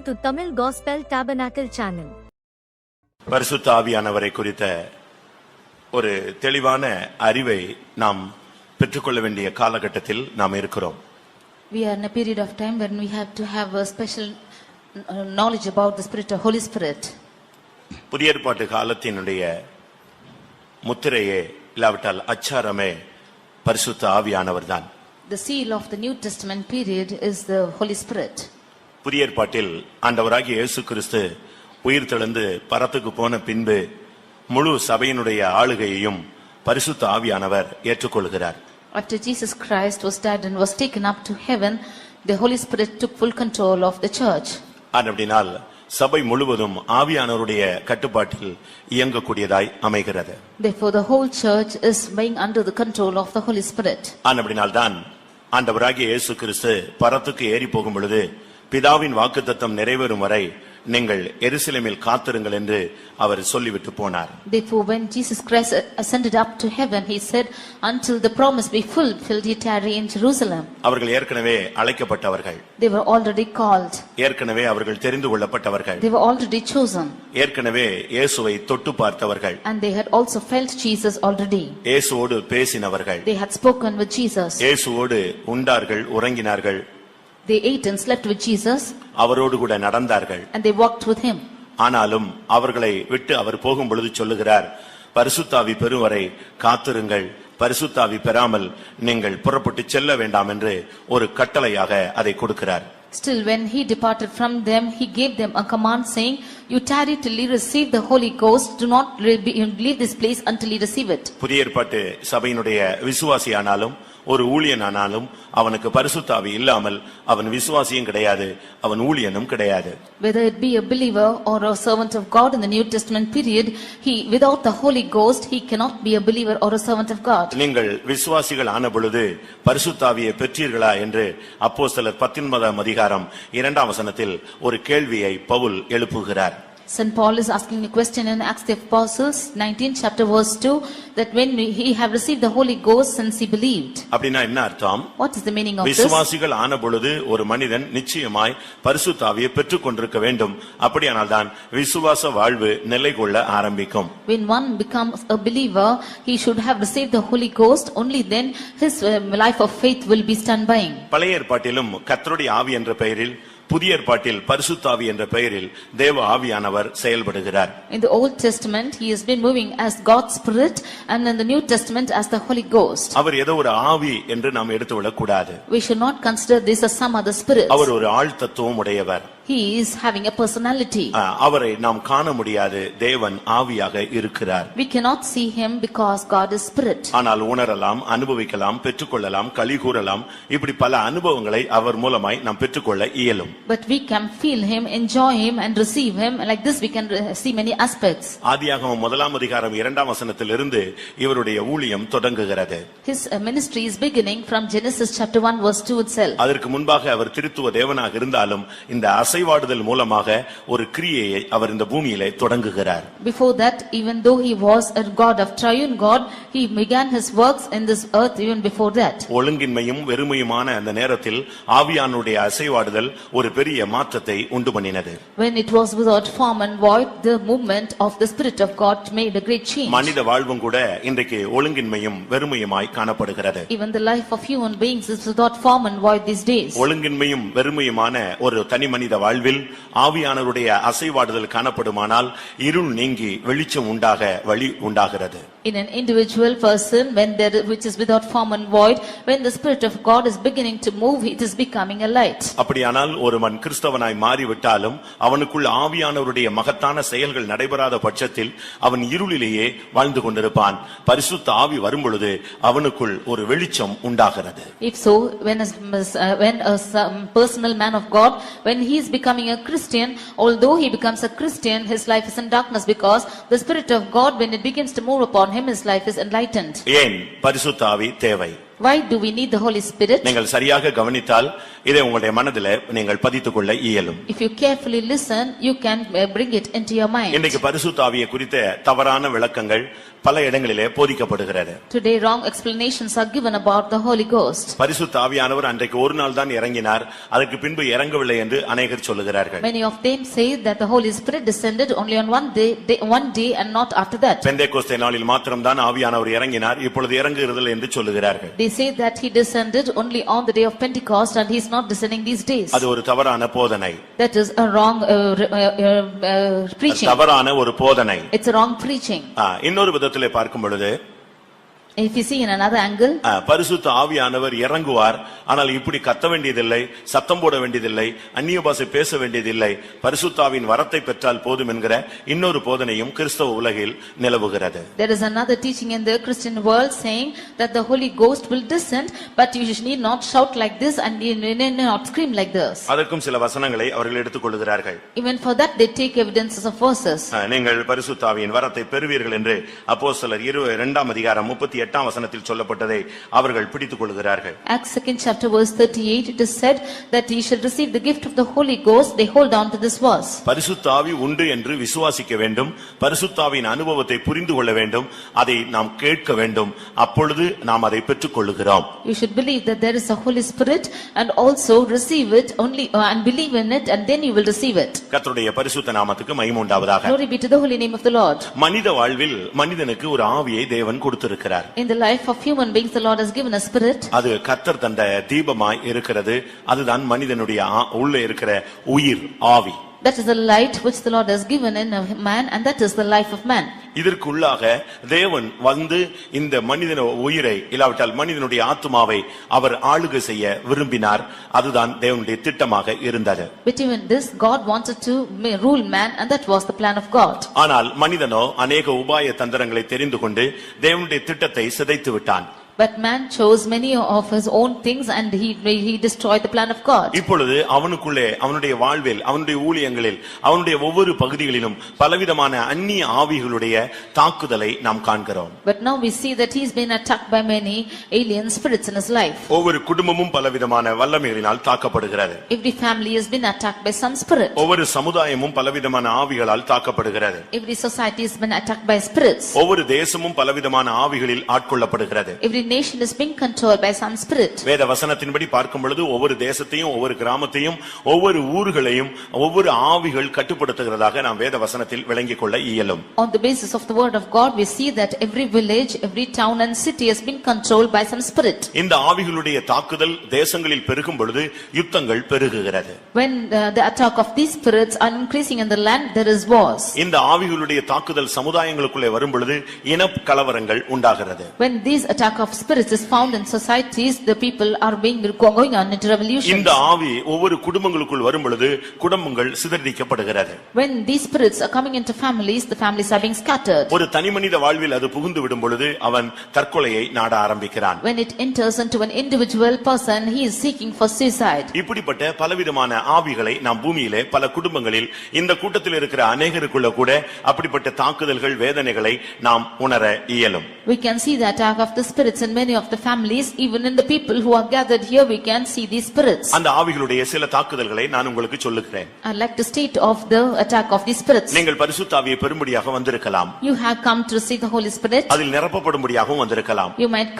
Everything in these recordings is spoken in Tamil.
to Tamil Gospel Tabernacle channel. பரிசுத்த ஆவியானவரை குறித்த ஒரு தெளிவான அறிவை நாம் பெற்றுக்கொள்ள வேண்டிய காலகட்டத்தில் நாம் இருக்கிறோம். We are in a period of time when we have to have a special knowledge about the Spirit of Holy Spirit. புதிய ஏற்பாட்டு காலத்தினுடைய முத்திரையே இல்லாவிட்டால் அச்சாரமே பரிசுத்த ஆவியானவர்தான். The seal of the New Testament period is the Holy Spirit. புதிய ஏற்பாட்டில் ஆண்டவராகிய இயேசு கிறிஸ்து உயிர் தெழுந்து பரத்துக்கு போன பின்பு முழு சபையினுடைய ஆளுகையையும் பரிசுத்த ஆவியானவர் ஏற்றுக்கொள்கிறார். After Jesus Christ was dead and was taken up to heaven, the Holy Spirit took full control of the church. அப்படினால் சபை முழுவதும் ஆவியானவருடைய கட்டுப்பாட்டில் இயங்கக்கூடியதாய் அமைகிறது. Therefore the whole church is being under the control of the Holy Spirit. அப்படினால் தான் ஆண்டவராகிய இயேசு கிறிஸ்து பரத்துக்கு ஏறி போகும் பொழுது பிதாவின் வாக்குத்தத்தம் நிறைவேறும் வரை நீங்கள் எருசலேமில் காத்திருங்கள் என்று அவர் சொல்லிவிட்டு போனார். Therefore when Jesus Christ ascended up to heaven, he said, until the promise be fulfilled, ye tarry in Jerusalem. அவர்கள் ஏற்கனவே அழைக்கப்பட்டவர்கள். They were already called. ஏற்கனவே அவர்கள் தெரிந்து கொள்ளப்பட்டவர்கள். They were already chosen. ஏற்கனவே இயேசுவை தொட்டு பார்த்தவர்கள். And they had also felt Jesus already. இயேசுவோடு பேசினவர்கள். They had spoken with Jesus. இயேசுவோடு உண்டார்கள், உறங்கினார்கள். They ate and slept with Jesus. அவரோடு கூட நடந்தார்கள். And they walked with him. ஆனாலும் அவர்களை விட்டு அவர் போகும் பொழுது சொல்லுகிறார், பரிசுத்தாவி பெறும் வரை காத்திருங்கள், பரிசுத்தாவி பெறாமல் நீங்கள் புறப்பட்டு செல்ல வேண்டாம் என்று ஒரு கட்டளையாக அதை கொடுக்கிறார். Still when he departed from them, he gave them a command saying, you tarry till you receive the Holy Ghost, do not leave this place until you receive it. புதிய ஏற்பாட்டு சபையினுடைய விசுவாசியானாலும் ஒரு ஊழியனானாலும் அவனுக்கு பரிசுத்த ஆவி இல்லாமல் அவன் விசுவாசியும் கிடையாது, அவன் ஊழியனும் கிடையாது. Whether it be a believer or a servant of God in the New Testament period, he without the Holy Ghost he cannot be a believer or a servant of God. நீங்கள் விசுவாசிகள் ஆன பொழுது பரிசுத்த ஆவியை பெற்றீர்களா என்று அப்போஸ்தலர் 19ஆம் அதிகாரம் 2ஆம் வசனத்தில் ஒரு கேள்வியை Pavul எழுப்புகிறார். St. Paul is asking a question in Acts of the Apostles 19th chapter verse 2, that when he have received the Holy Ghost since he believed. அப்படினா என்ன அர்த்தம்? What is the meaning of this? விசுவாசிகள் ஆன பொழுது ஒரு மனிதன் நிச்சயமாய் பரிசுத்த ஆவியை பெற்றுக்கொண்டிருக்க வேண்டும். அப்படியானால் தான் விசுவாச வாழ்வு நிலைகொள்ள ஆரம்பிக்கும். When one becomes a believer, he should have received the Holy Ghost, only then his life of faith will be stand by. பழைய ஏற்பாட்டிலும் கர்த்தருடைய ஆவி என்ற பெயரில், புதிய ஏற்பாட்டில் பரிசுத்த ஆவி என்ற பெயரில் தேவ ஆவியானவர் செயல்படுகிறார். In the Old Testament he has been moving as God's Spirit, and in the New Testament as the Holy Ghost. அவர் ஏதோ ஒரு ஆவி என்று நாம் எடுத்துவிடக் கூடாது. We should not consider this as some other spirit. அவர் ஒரு ஆள் தத்துவம் உடையவர். He is having a personality. அவரை நாம் காண முடியாது, தேவன் ஆவியாக இருக்கிறார். We cannot see him because God is spirit. ஆனால் உணரலாம், அனுபவிக்கலாம், பெற்றுக்கொள்ளலாம், களி கூறலாம், இப்படி பல அனுபவங்களை அவர் மூலமாய் நாம் பெற்றுக்கொள்ள இயலும். But we can feel him, enjoy him and receive him. Like this we can see many aspects. ஆதியாகமம் 1ஆம் அதிகாரம் 2ஆம் வசனத்திலிருந்து இவருடைய ஊழியம் தொடங்குகிறது. His ministry is beginning from Genesis chapter 1 verse 2 itself. அதற்கு முன்பாக அவர் திரித்துவ தேவனாக இருந்தாலும் இந்த அசைவாடுதல் மூலமாக ஒரு கிரியையை அவர் இந்த பூமியிலே தொடங்குகிறார். Before that, even though he was a God of triune God, he began his works in this earth even before that. ஒழுங்கின்மையும் வெறுமையுமான அந்த நேரத்தில் ஆவியானுடைய அசைவாடுதல் ஒரு பெரிய மாற்றத்தை உண்டு பண்ணினது. When it was without form and void, the movement of the Spirit of God made a great change. மனித வாழ்வும் கூட இன்றைக்கு ஒழுங்கின்மையும் வெறுமையுமாய் காணப்படுகிறது. Even the life of human beings is without form and void these days. ஒழுங்கின்மையும் வெறுமையுமான ஒரு தனி மனித வாழ்வில் ஆவியானவருடைய அசைவாடுதல் காணப்படுமானால் இருள் நீங்கி வெளிச்சம் உண்டாக வழி உண்டாகிறது. In an individual person, when there which is without form and void, when the Spirit of God is beginning to move, it is becoming a light. அப்படியானால் ஒருவன் கிறிஸ்தவனாய் மாறிவிட்டாலும் அவனுக்குள் ஆவியானவருடைய மகத்தான செயல்கள் நடைபெறாத பட்சத்தில் அவன் இருளிலேயே வாழ்ந்து கொண்டிருப்பான். பரிசுத்த ஆவி வரும் பொழுது அவனுக்குள் ஒரு வெளிச்சம் உண்டாகிறது. If so, when a personal man of God, when he is becoming a Christian, although he becomes a Christian, his life is in darkness, because the Spirit of God, when it begins to move upon him, his life is enlightened. ஏன் பரிசுத்த ஆவி தேவை? Why do we need the Holy Spirit? நீங்கள் சரியாக கவனித்தால் இதை உங்களுடைய மனதிலே நீங்கள் பதித்துக் கொள்ள இயலும். If you carefully listen, you can bring it into your mind. இன்னைக்கு பரிசுத்த ஆவியை குறித்த தவறான விளக்கங்கள் பல இடங்களிலே போதிக்கப்படுகிறது. Today wrong explanations are given about the Holy Ghost. பரிசுத்த ஆவியானவர் அன்றைக்கு ஒரு நாள் தான் இறங்கினார், அதற்கு பின்பு இறங்கவில்லை என்று அநேகர் சொல்லுகிறார்கள். Many of them say that the Holy Spirit descended only on one day and not after that. Pentecost நாளில் மாத்திரம் தான் ஆவியானவர் இறங்கினார், இப்பொழுது இறங்குகிறதில்லை என்று சொல்லுகிறார்கள். They say that he descended only on the day of Pentecost and he is not descending these days. அது ஒரு தவறான போதனை. That is a wrong preaching. தவறான ஒரு போதனை. It's a wrong preaching. இன்னொரு விதத்திலே பார்க்கும் பொழுது, if you see in another angle, பரிசுத்த ஆவியானவர் இறங்குவார், ஆனால் இப்படி கத்த வேண்டியதில்லை, சத்தம் போட வேண்டியதில்லை, அந்நிய பாஷை பேச வேண்டியதில்லை, பரிசுத்த ஆவியின் வரத்தை பெற்றால் போதும் என்கிற இன்னொரு போதனையும் கிறிஸ்தவ உலகில் நிலவுகிறது. There is another teaching in the Christian world saying that the Holy Ghost will descend, but you need not shout like this and you need not scream like this. அதற்கும் சில வசனங்களை அவர்கள் எடுத்துக்கொள்கிறார்கள். Even for that they take evidences of verses. நீங்கள் பரிசுத்த ஆவியின் வரத்தை பெறுவீர்கள் என்று அப்போஸ்தலர் 2 அதிகாரம் 38 வசனத்தில் சொல்லப்பட்டதை அவர்கள் பிடித்துக் கொள்கிறார்கள். Acts 2nd chapter verse 38, it is said that he shall receive the gift of the Holy Ghost. They hold on to this verse. பரிசுத்த ஆவி உண்டு என்று விசுவாசிக்க வேண்டும், பரிசுத்த ஆவியின் அனுபவத்தை புரிந்து கொள்ள வேண்டும், அதை நாம் கேட்க வேண்டும், அப்பொழுது நாம் அதை பெற்றுக் கொள்கிறோம். You should believe that there is a Holy Spirit and also receive it only and believe in it, and then you will receive it. கர்த்தருடைய பரிசுத்த நாமத்துக்கு மகிமை உண்டாவதாக. Glory be to the holy name of the Lord. மனித வாழ்வில் மனிதனுக்கு ஒரு ஆவியை தேவன் கொடுத்திருக்கிறார். In the life of human beings the Lord has given a spirit. அது கர்த்தர் தந்த தீபமாய் இருக்கிறது, அதுதான் மனிதனுடைய உள்ளே இருக்கிற உயிர் ஆவி. That is the light which the Lord has given in a man, and that is the life of man. இதற்குள்ளாக தேவன் வந்து இந்த மனிதன உயிரை இல்லாவிட்டால் மனிதனுடைய ஆத்துமாவை அவர் ஆளுகை செய்ய விரும்பினார், அதுதான் தேவனுடைய திட்டமாக இருந்தது. But even this God wanted to rule man, and that was the plan of God. ஆனால் மனிதனோ அநேக உபாய தந்திரங்களை தெரிந்து கொண்டு தேவனுடைய திட்டத்தை சிதைத்து விட்டான். But man chose many of his own things and he destroyed the plan of God. இப்பொழுது அவனுக்குள்ளே அவனுடைய வாழ்வில் அவனுடைய ஊழியங்களில் அவனுடைய ஒவ்வொரு பகுதிகளிலும் பலவிதமான அந்நிய ஆவிகளுடைய தாக்குதலை நாம் காண்கிறோம். But now we see that he has been attacked by many alien spirits in his life. ஒவ்வொரு குடும்பமும் பலவிதமான வல்லமைகளினால் தாக்கப்படுகிறது. Every family has been attacked by some spirit. ஒவ்வொரு சமுதாயமும் பலவிதமான ஆவிகளால் தாக்கப்படுகிறது. Every society has been attacked by spirits. ஒவ்வொரு தேசமும் பலவிதமான ஆவிகளில் ஆட்கொள்ளப்படுகிறது. Every nation is being controlled by some spirit. வேத வசனத்தின்படி பார்க்கும் பொழுது ஒவ்வொரு தேசத்தையும் ஒவ்வொரு கிராமத்தையும் ஒவ்வொரு ஊர்களையும் ஒவ்வொரு ஆவிகள் கட்டுப்படுத்துகிறதாக நாம் வேத வசனத்தில் விளங்கிக் கொள்ள இயலும். On the basis of the word of God we see that every village, every town and city has been controlled by some spirit. இந்த ஆவிகளுடைய தாக்குதல் தேசங்களில் பெருகும் பொழுது யுத்தங்கள் பெருகுகிறது. When the attack of these spirits are increasing in the land, there is wars. இந்த ஆவிகளுடைய தாக்குதல் சமுதாயங்களுக்குள்ளே வரும் பொழுது இன கலவரங்கள் உண்டாகிறது. When these attack of spirits is found in societies, the people are going on into revolutions. இந்த ஆவி ஒவ்வொரு குடும்பங்களுக்குள் வரும் பொழுது குடும்பங்கள் சிதறடிக்கப்படுகிறது. When these spirits are coming into families, the families are being scattered. ஒரு தனிமனித வாழ்வில் அது புகுந்து விடும் பொழுது அவன் தற்கொலையை நாட ஆரம்பிக்கிறான். When it enters into an individual person, he is seeking for suicide. இப்படிப்பட்ட பலவிதமான ஆவிகளை நாம் பூமியிலே பல குடும்பங்களில் இந்த கூட்டத்தில் இருக்கிற அநேகருக்குள்ள கூட அப்படிப்பட்ட தாக்குதல்கள் வேதனைகளை நாம் உணர இயலும். We can see the attack of the spirits in many of the families, even in the people who are gathered here we can see these spirits. அந்த ஆவிகளுடைய சில தாக்குதல்களை நான் உங்களுக்கு சொல்லுகிறேன். I'd like to state of the attack of these spirits. நீங்கள் பரிசுத்த ஆவியை பெறும்படியாக வந்திருக்கலாம். You have come to receive the Holy Spirit. அதில் நிரப்பப்படும்படியாகவும் வந்திருக்கலாம். You might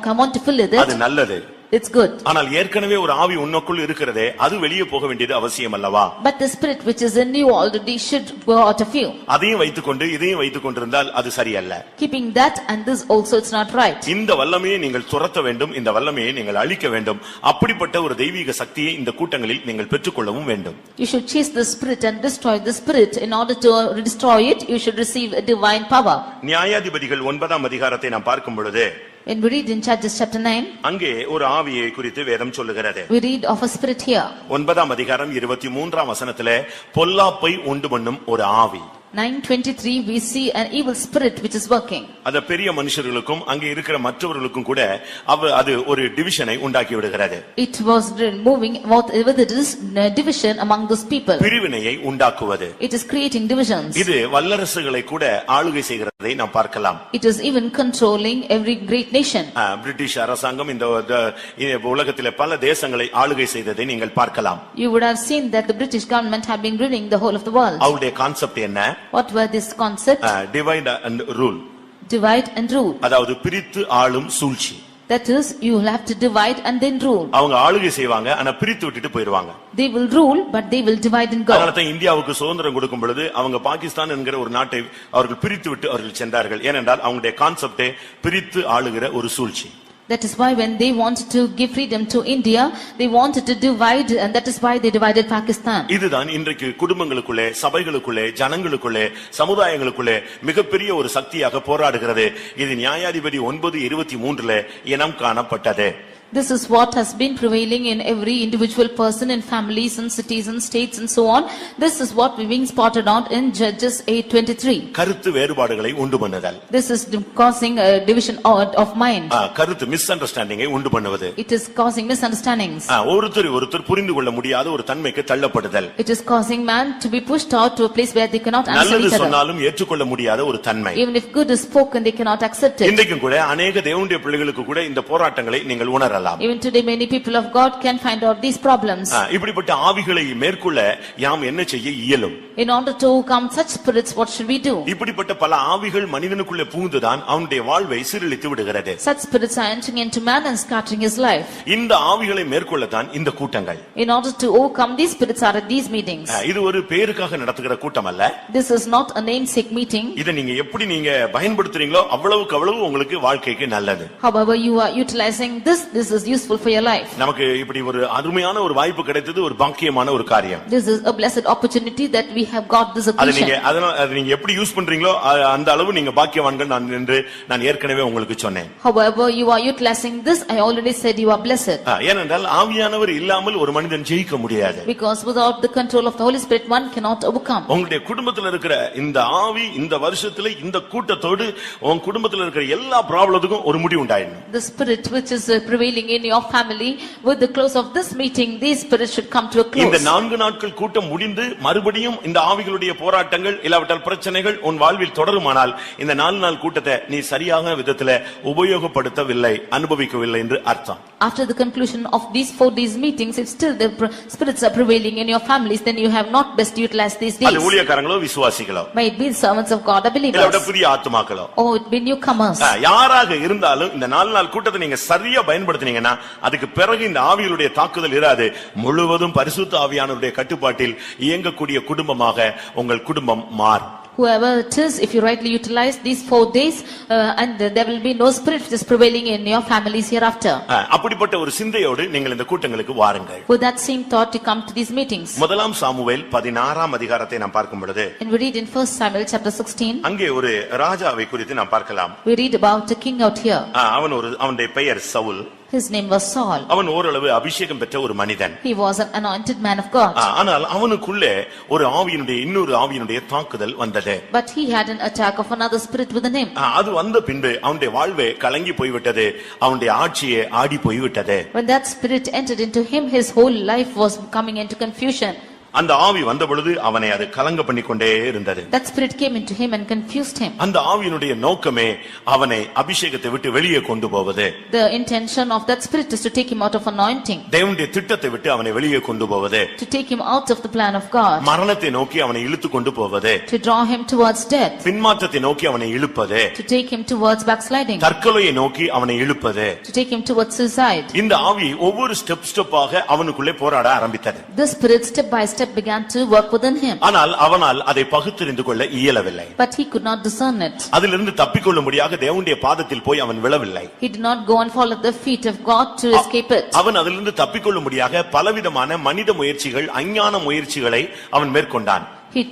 come on to fill it. அது நல்லது. It's good. ஆனால் ஏற்கனவே ஒரு ஆவி உனக்குள் இருக்கிறதே, அது வெளியே போக வேண்டியது அவசியம் அல்லவா? But the spirit which is in you already should go out of you. அதையும் வைத்துக்கொண்டு இதையும் வைத்துக்கொண்டிருந்தால் அது சரியல்ல. Keeping that and this also it's not right. இந்த வல்லமையை நீங்கள் துரத்த வேண்டும், இந்த வல்லமையை நீங்கள் அழிக்க வேண்டும். அப்படிப்பட்ட ஒரு தெய்வீக சக்தியை இந்த கூட்டங்களில் நீங்கள் பெற்றுக்கொள்ளவும் வேண்டும். You should chase the spirit and destroy the spirit. In order to destroy it, you should receive a divine power. நியாயாதிபதிகள் 9 அதிகாரத்தை நாம் பார்க்கும் பொழுது, when we read in Judges chapter 9, அங்கே ஒரு ஆவியை குறித்து வேதம் சொல்லுகிறது. we read of a spirit here. 9 அதிகாரம் 23 வசனத்திலே பொல்லாப்பை உண்டு பண்ணும் ஒரு ஆவி. 9:23 we see an evil spirit which is working. அத பெரிய மனுஷர்களுக்கும் அங்கே இருக்கிற மற்றவர்களுக்கும் கூட அது ஒரு டிவிஷனை உண்டாக்கி விடுகிறது. It was moving with this division among those people. பிரிவினையை உண்டாக்குவது. It is creating divisions. இது வல்லரசுகளை கூட ஆளுகை செய்கிறதை நாம் பார்க்கலாம். It is even controlling every great nation. British அரசாங்கம் இந்த உலகத்திலே பல தேசங்களை ஆளுகை செய்ததை நீங்கள் பார்க்கலாம். You would have seen that the British government have been ruling the whole of the world. அவருடைய கான்செப்ட் என்ன? What were this concept? Divide and rule. divide and rule. அதாவது பிரித்து ஆளும் சூழ்ச்சி. That is, you will have to divide and then rule. அவங்க ஆளுகை செய்வாங்க, ஆனா பிரித்து விட்டுட்டு போயிடுவாங்க. They will rule, but they will divide and go. அதனால தான் இந்தியாவுக்கு சுதந்திரம் கொடுக்கும் பொழுது அவங்க பாகிஸ்தான் என்கிற ஒரு நாட்டை அவர்கள் பிரித்து விட்டு அவர்கள் சென்றார்கள். ஏனென்றால் அவங்களுடைய கான்செப்டே பிரித்து ஆளுகிற ஒரு சூழ்ச்சி. That is why when they wanted to give freedom to India, they wanted to divide, and that is why they divided Pakistan. இதுதான் இன்றைக்கு குடும்பங்களுக்குள்ளே, சபைகளுக்குள்ளே, ஜனங்களுக்குள்ளே, சமுதாயங்களுக்குள்ளே மிகப்பெரிய ஒரு சக்தியாக போராடுகிறது. இது நியாயாதிபதி 9:23 இனம் காணப்பட்டது. This is what has been prevailing in every individual person, in families and cities and states and so on. This is what we being spotted out in Judges 8:23. கருத்து வேறுபாடுகளை உண்டு பண்ணுதல். This is causing a division of mind. கருத்து மிஸ் அண்டர்ஸ்டாண்டிங்கை உண்டு பண்ணுவது. It is causing misunderstandings. ஒருத்தர் புரிந்து கொள்ள முடியாத ஒரு தன்மைக்கு தள்ளப்படுதல். It is causing man to be pushed out to a place where they cannot answer each நல்லது other. சொன்னாலும் ஏற்றுக்கொள்ள முடியாத ஒரு தன்மை. Even if good is spoken, they cannot accept it. இன்றைக்கும் கூட अनेक தேவனுடைய பிள்ளைகளுக்கு கூட இந்த போராட்டங்களை நீங்கள் உணரலாம். Even today many people of God can find out these problems. இப்படிப்பட்ட ஆவிகளை மேற்கொள்ள யாம் என்ன செய்ய இயலும்? In order to overcome such spirits, what should we do? இப்படிப்பட்ட பல ஆவிகள் மனிதனுக்குள்ளே புகுந்துதான் அவனுடைய வாழ்வை சீரழித்து விடுகிறது. Such spirits are entering into man and scattering his life. இந்த ஆவிகளை மேற்கொள்ளத்தான் இந்த கூட்டங்கள். In order to overcome these spirits are at these meetings. இது ஒரு பேருக்காக நடத்துகிற கூட்டம் அல்ல. This is not a namesake meeting. இத நீங்க எப்படி நீங்க பயன்படுத்துறீங்களோ அவ்வளவுக்கு அவ்வளவு உங்களுக்கு வாழ்க்கைக்கு நல்லது. However you are utilizing this is useful for your life. நமக்கு இப்படி ஒரு அருமையான ஒரு வாய்ப்பு கிடைத்தது ஒரு பாக்கியமான ஒரு காரியம். This is a blessed opportunity that we have got this occasion. அது நீங்க எப்படி யூஸ் பண்றீங்களோ அந்த அளவு நீங்க பாக்கியவான்கள் நான் ஏற்கனவே உங்களுக்கு சொன்னேன். However you are utilizing this, I already said you are blessed. ஏனென்றால் ஆவியானவர் இல்லாமல் ஒரு மனிதன் ஜெயிக்க முடியாது. Because without the control of the Holy Spirit one cannot overcome. உங்களுடைய குடும்பத்தில் இருக்கிற இந்த ஆவி இந்த வருஷத்துல இந்த கூட்டத்தோடு உங்க குடும்பத்தில் இருக்கிற எல்லா ப்ராப்ளத்துக்கும் ஒரு முடிவு உண்டாயிடும். The spirit which is prevailing in your family, with the close of this meeting these spirits should come to a close. இந்த 4 நாட்கள் கூட்டம் முடிந்து மறுபடியும் இந்த ஆவிகளுடைய போராட்டங்கள் இல்லாவிட்டால் பிரச்சனைகள் உன் வாழ்வில் தொடருமானால் இந்த 4 நாள் கூட்டத்தை நீ சரியான விதத்திலே உபயோகப்படுத்தவில்லை, அனுபவிக்கவில்லை என்று அர்த்தம். After the conclusion of these 4 days meetings, if still the spirits are prevailing in your families, then you have not best utilized these days. அது ஊழியக்காரங்களோ விசுவாசிகளோ, may it be servants of God or believers, இல்ல புதிய ஆத்துமாக்களோ, oh it be newcomers, யாராக இருந்தாலும் இந்த 4 நாள் கூட்டத்தை நீங்க சரியா பயன்படுத்தினீங்கன்னா அதுக்கு பிறகு இந்த ஆவிகளுடைய தாக்குதல் இராது. முழுவதும் பரிசுத்த ஆவியானவருடைய கட்டுப்பாட்டில் இயங்கக்கூடிய குடும்பமாக உங்கள் குடும்பம் மாறும். Whoever it is, if you rightly utilize these 4 days, and there will be no spirit which is prevailing in your families hereafter. அப்படிப்பட்ட ஒரு சிந்தையோடு நீங்கள் இந்த கூட்டங்களுக்கு வாருங்கள். With that same thought to come to these meetings. முதலாம் சாமுவேல் 16ஆம் அதிகாரத்தை நாம் பார்க்கும் பொழுது, and we read in 1 Samuel chapter 16, அங்கே ஒரு ராஜாவை குறித்து நாம் பார்க்கலாம். we read about a king out here. அவனுடைய பெயர் Saul. His name was Saul. அவன் ஓரளவு அபிஷேகம் பெற்ற ஒரு மனிதன். He was an anointed man of God. ஆனால் அவனுக்குள்ளே ஒரு இன்னொரு ஆவியினுடைய தாக்குதல் வந்தது. But he had an attack of another spirit within him. அது வந்த பின்பு அவனுடைய வாழ்வே கலங்கி போய்விட்டது, அவனுடைய ஆட்சியே ஆடி போய்விட்டது. When that spirit entered into him, his whole life was coming into confusion. அந்த ஆவி வந்த பொழுது அவனை அது கலங்க பண்ணிக்கொண்டே இருந்தது. That spirit came into him and confused him. அந்த ஆவியினுடைய நோக்கமே அவனை அபிஷேகத்தை விட்டு வெளியே கொண்டு போவது. The intention of that spirit is to take him out of anointing. தேவனுடைய திட்டத்தை விட்டு அவனை வெளியே கொண்டு போவது. To take him out of the plan of God. மரணத்தை நோக்கி அவனை இழுத்து கொண்டு போவது. To draw him towards death. பின்மாற்றத்தை நோக்கி அவனை இழுப்பது. To take him towards backsliding. தற்கொலையை நோக்கி அவனை இழுப்பது. To take him towards suicide. இந்த ஆவி ஒவ்வொரு ஸ்டெப்பாக அவனுக்குள்ளே போராட ஆரம்பித்தது. The spirit step by step began to work within him. ஆனால் அவனால் அதை பகுத்தறிந்து கொள்ள இயலவில்லை. But he could not discern it. அதிலிருந்து தப்பிக்கொள்ளும்படியாக தேவனுடைய பாதத்தில் போய் அவன் விழவில்லை. He did not go and fall at the feet of God to escape it. அவன் அதிலிருந்து தப்பிக்கொள்ளும்படியாக பலவிதமான மனித முயற்சிகள், அஞ்ஞான முயற்சிகளை அவன் மேற்கொண்டான். He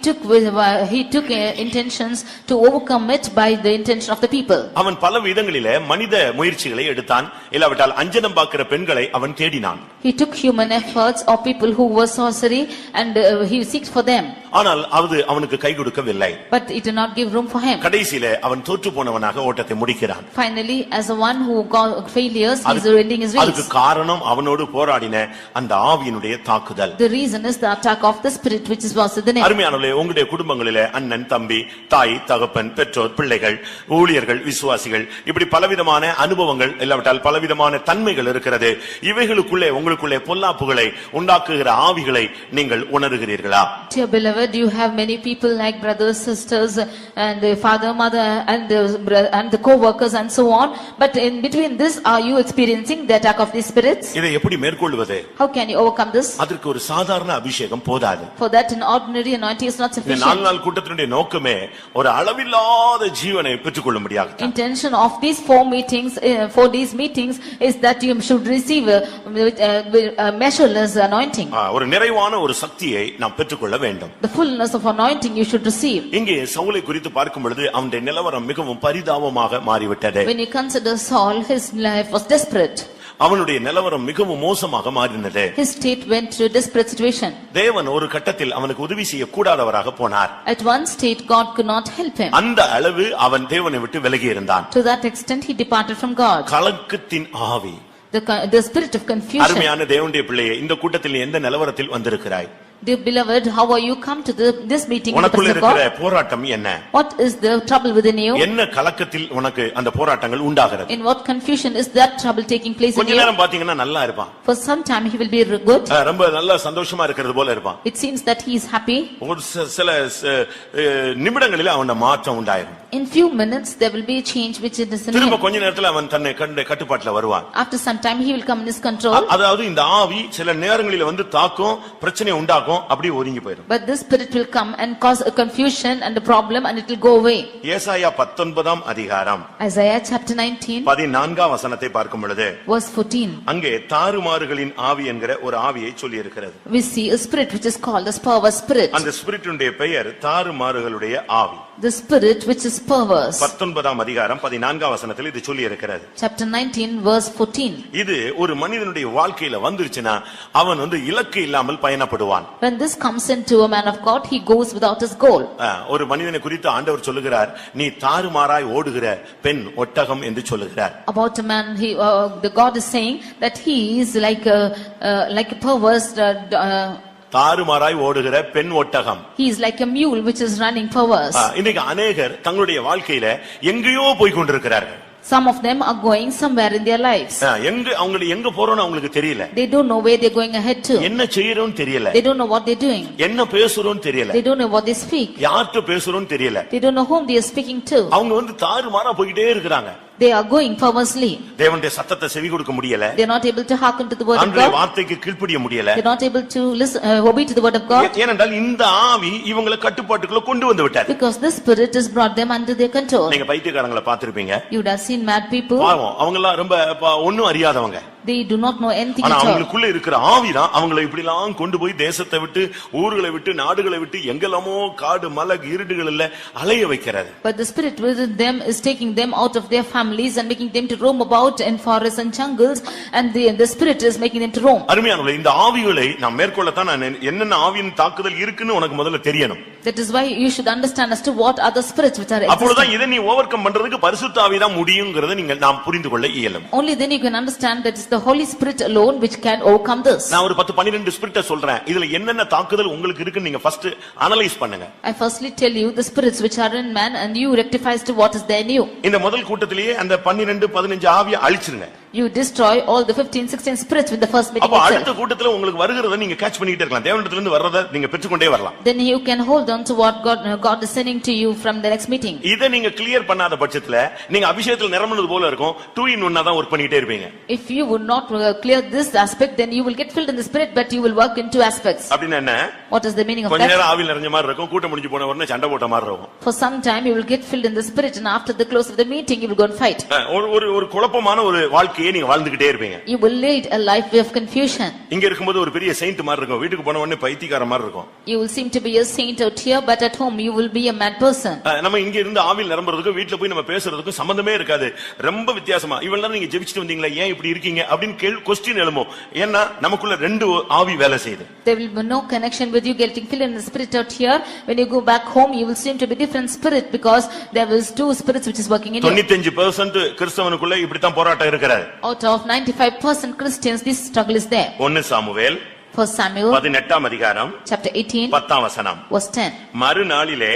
took intentions to overcome it by the intention of the people. அவன் பல விதங்களிலே மனித முயற்சிகளை எடுத்தான். இல்லாவிட்டால் அஞ்சனம் பார்க்கிற பெண்களை அவன் தேடினான். He took human efforts of people who were sorcery and he seeked for them. ஆனால் அது அவனுக்கு கை கொடுக்கவில்லை. But it did not give room for him. கடைசியிலே அவன் தோற்று போனவனாக ஓட்டத்தை முடிக்கிறான். Finally, as a one who got failures, he is ending his race. அதுக்கு காரணம் அவனோடு போராடின அந்த ஆவியினுடைய தாக்குதல். The reason is the attack of the spirit which was within him. அருமையானவர்களே, உங்களுடைய குடும்பங்களிலே அண்ணன், தம்பி, தாய், தகப்பன், பெற்றோர், பிள்ளைகள், ஊழியர்கள், விசுவாசிகள், இப்படி பலவிதமான அனுபவங்கள் இல்லாவிட்டால் பலவிதமான தன்மைகள் இருக்கிறது. இவைகளுக்குள்ளே உங்களுக்குள்ளே பொல்லாப்புகளை உண்டாக்குகிற ஆவிகளை நீங்கள் உணர்கிறீர்களா? Dear beloved, you have many people like brothers, sisters, and the father, mother, and the co-workers and so on. But in between this, are you experiencing the attack of the spirits? இதை எப்படி மேற்கொள்வது? How can you overcome this? அதற்கு ஒரு சாதாரண அபிஷேகம் போதாது. For that, an ordinary anointing is not இந்த sufficient. 4 நாள் கூட்டத்தினுடைய நோக்கமே ஒரு அளவில்லாத ஜீவனை பெற்றுக்கொள்ளும்படியாக. Intention of these 4 meetings, for these meetings, is that you should receive a measureless anointing. ஒரு நிறைவான ஒரு சக்தியை நாம் பெற்றுக்கொள்ள வேண்டும். The fullness of anointing you should receive. இங்கே சவுலை குறித்து பார்க்கும் பொழுது அவனுடைய நிலவரம் மிகவும் பரிதாபமாக மாறிவிட்டது. When you consider Saul, his life was desperate. அவனுடைய நிலவரம் மிகவும் மோசமாக மாறினது. His state went to a desperate situation. தேவன் ஒரு கட்டத்தில் அவனுக்கு உதவி செய்ய கூடாதவராக போனார். At one state, God could not help him. அந்த அளவு அவன் தேவனை விட்டு விலகி இருந்தான். To that extent, he departed from God. கலக்கத்தின் ஆவி, The spirit of confusion. அருமையான தேவனுடைய பிள்ளையே, இந்த கூட்டத்தில் எந்த நிலவரத்தில் வந்திருக்கிறாய்? Dear beloved, how are you come to this meeting in the உனக்குள்ள presence of இருக்கிற God? போராட்டம் என்ன? What is the trouble within you? என்ன கலக்கத்தில் உனக்கு அந்த போராட்டங்கள் உண்டாகிறது? In what confusion is that trouble taking place in கொஞ்ச you? நேரம் பாத்தீங்கன்னா நல்லா இருப்பான். For some time he will be good. ரொம்ப நல்ல சந்தோஷமா இருக்கிறது போல இருப்பான். It seems that he is happy. ஒரு சில நிமிடங்களில் அவன மாற்றம் உண்டாயிரும். In few minutes there will be a change which is in திரும்ப him. கொஞ்ச நேரத்துல அவன் தன்னை கட்டுப்பாட்டுல வருவான். After some time he will come in his control. அதாவது இந்த ஆவி சில நேரங்களில வந்து தாக்கும், பிரச்சனை உண்டாக்கும், அப்படியே ஒதுங்கி போயிடும். But this spirit will come and cause a confusion and a problem and it will go away. ஏசாயா 19ஆம் அதிகாரம் Isaiah chapter 19 14ஆம் வசனத்தை பார்க்கும் பொழுது verse 14. அங்கே தாறுமாறுகளின் ஆவி என்கிற ஒரு ஆவியை சொல்லி இருக்கிறது. We see a spirit which is called as perverse spirit. அந்த ஸ்பிரிட்டுடைய பெயர் தாறுமாறுகளுடைய ஆவி. The spirit which is perverse. 19ஆம் அதிகாரம் 14ஆம் வசனத்தில் இது சொல்லி இருக்கிறது. Chapter 19 verse 14. இது ஒரு மனிதனுடைய வாழ்க்கையில வந்துருச்சுனா அவன் வந்து இலக்கு இல்லாமல் பயணப்படுவான். When this comes into a man of God, he goes without his goal. ஒரு மனிதனை குறித்து ஆண்டவர் சொல்லுகிறார், நீ தாறுமாறாய் ஓடுகிற பெண் ஒட்டகம் என்று சொல்லுகிறார். About a man, the God is saying that he is like a perverse தாறுமாறாய் ஓடுகிற பெண் ஒட்டகம். He is like a mule which is running perverse. இன்னைக்கு अनेகர் தங்களுடைய வாழ்க்கையில எங்கேயோ போய் கொண்டிருக்கிறார்கள். Some of them are going somewhere in their lives. எங்க போறோம்னு அவங்களுக்கு தெரியல. They don't know where they're going ahead to. என்ன செய்யறோம்னு தெரியல. They don't know what they're doing. என்ன பேசுறோம்னு தெரியல. They don't know what they speak. யார்கிட்ட பேசுறோம்னு தெரியல. They don't know whom they are speaking to. அவங்க வந்து தாறுமாறா போயிட்டே இருக்காங்க. They are going perversely. தேவனுடைய சத்தத்தை செவி கொடுக்க முடியல. They are not able to hearken to the word of ஆண்டவருடைய God. வார்த்தைக்கு கீழ்ப்படிய முடியல. They are not able to listen, obey to the word of God. ஏனென்றால் இந்த ஆவி இவங்களை கட்டுப்பாட்டுக்குள்ள கொண்டு வந்து விட்டார். Because this spirit has brought them under their control. நீங்க பைத்தியக்காரங்களை பார்த்திருப்பீங்க. You would have seen mad people. பாவம், அவங்க எல்லாம் ரொம்ப ஒண்ணும் அறியாதவங்க. They do not know anything ஆனா at all. அவங்களுக்குள்ள இருக்கிற ஆவிதான் அவங்களை இப்படி எல்லாம் கொண்டு போய் தேசத்தை விட்டு, ஊர்களை விட்டு, நாடுகளை விட்டு, எங்கெல்லாமோ காடு மலை இருடுகளில் அலைய வைக்கிறது. But the spirit within them is taking them out of their families and making them to roam about in forests and jungles, and the spirit is making them to roam. அருமையானவர்களே, இந்த ஆவிகளை நாம் மேற்கொள்ளத்தான் என்னென்ன ஆவியின் தாக்குதல் இருக்குன்னு உனக்கு முதல்ல தெரியணும். That is why you should understand as to what are the spirits which are அப்பொழுதுதான் existing. இதை நீ ஓவர்கம் பண்றதுக்கு பரிசுத்த ஆவி தான் முடியும்ங்கறதை நாம் புரிந்து கொள்ள இயலும். Only then you can understand that it's the Holy Spirit alone which can overcome this. நான் ஒரு 10-12 ஸ்பிரிட்ட சொல்றேன். இதுல என்னென்ன தாக்குதல் உங்களுக்கு இருக்குன்னு நீங்க ஃபர்ஸ்ட் அனலைஸ் பண்ணுங்க. I firstly tell you the spirits which are in man and you rectify as to what is there in you. இந்த முதல் கூட்டத்திலேயே அந்த 12-15 ஆவியை அழிச்சிருங்க. You destroy all the 15-16 spirits with the first meeting அப்ப அடுத்த itself. கூட்டத்துல உங்களுக்கு வருகிறத நீங்க கேட்ச் பண்ணிட்டே இருக்கலாம். தேவனிடத்துல இருந்து வர்றத நீங்க பெற்றுக்கொண்டே வரலாம். Then you can hold on to what God is sending to you from the next meeting. இத நீங்க கிளியர் பண்ணாத பட்சத்துல நீங்க அபிஷேகத்துல நிரம்பினது போல இருக்கும். 2 in 1 தான் வர்க் பண்ணிட்டே இருப்பீங்க. If you would not clear this aspect, then you will get filled in the spirit, but you will work in 2 aspects. அப்படினா என்ன? What is the meaning of கொஞ்ச that? நேரம் ஆவியில் நிறைஞ்ச மாதிரி இருக்கும். கூட்டம் முடிஞ்சு போன உடனே சண்டை போட்ட மாதிரி இருக்கும். For some time you will get filled in the spirit, and after the close of the meeting you will go and fight. ஒரு குழப்பமான ஒரு வாழ்க்கையை நீங்க வாழ்ந்துகிட்டே இருப்பீங்க. You will lead a life of confusion. இங்க இருக்கும்போது ஒரு பெரிய செயின்ட் மாதிரி இருக்கும். வீட்டுக்கு போன உடனே பைத்தியக்கார மாதிரி இருக்கும். You will seem to be a saint out here, but at home you will be a mad person. நம்ம இங்க இருந்து ஆவியில் நிரம்பறதுக்கு வீட்ல போய் நம்ம பேசுறதுக்கு சம்பந்தமே இருக்காது. ரொம்ப வித்தியாசமா. இவெல்லாம் நீங்க ஜெபிச்சிட்டு வந்தீங்களா, ஏன் இப்படி இருக்கீங்க அப்படினு क्वेश्चन எழுமோ. ஏன்னா நமக்குள்ள ரெண்டு ஆவி வேலை செய்யுது. There will be no connection with you getting filled in the spirit out here. When you go back home you will seem to be different spirit, because there is 2 spirits which is working in you. 95% கிறிஸ்தவனுக்குள்ள இப்படி தான் போராட்டம் இருக்குது. Out of 95% Christians this struggle is there. 1 Samuel First Samuel 18 அதிகாரம் chapter 18 10 வசனம். verse 10. மறுநாளிலே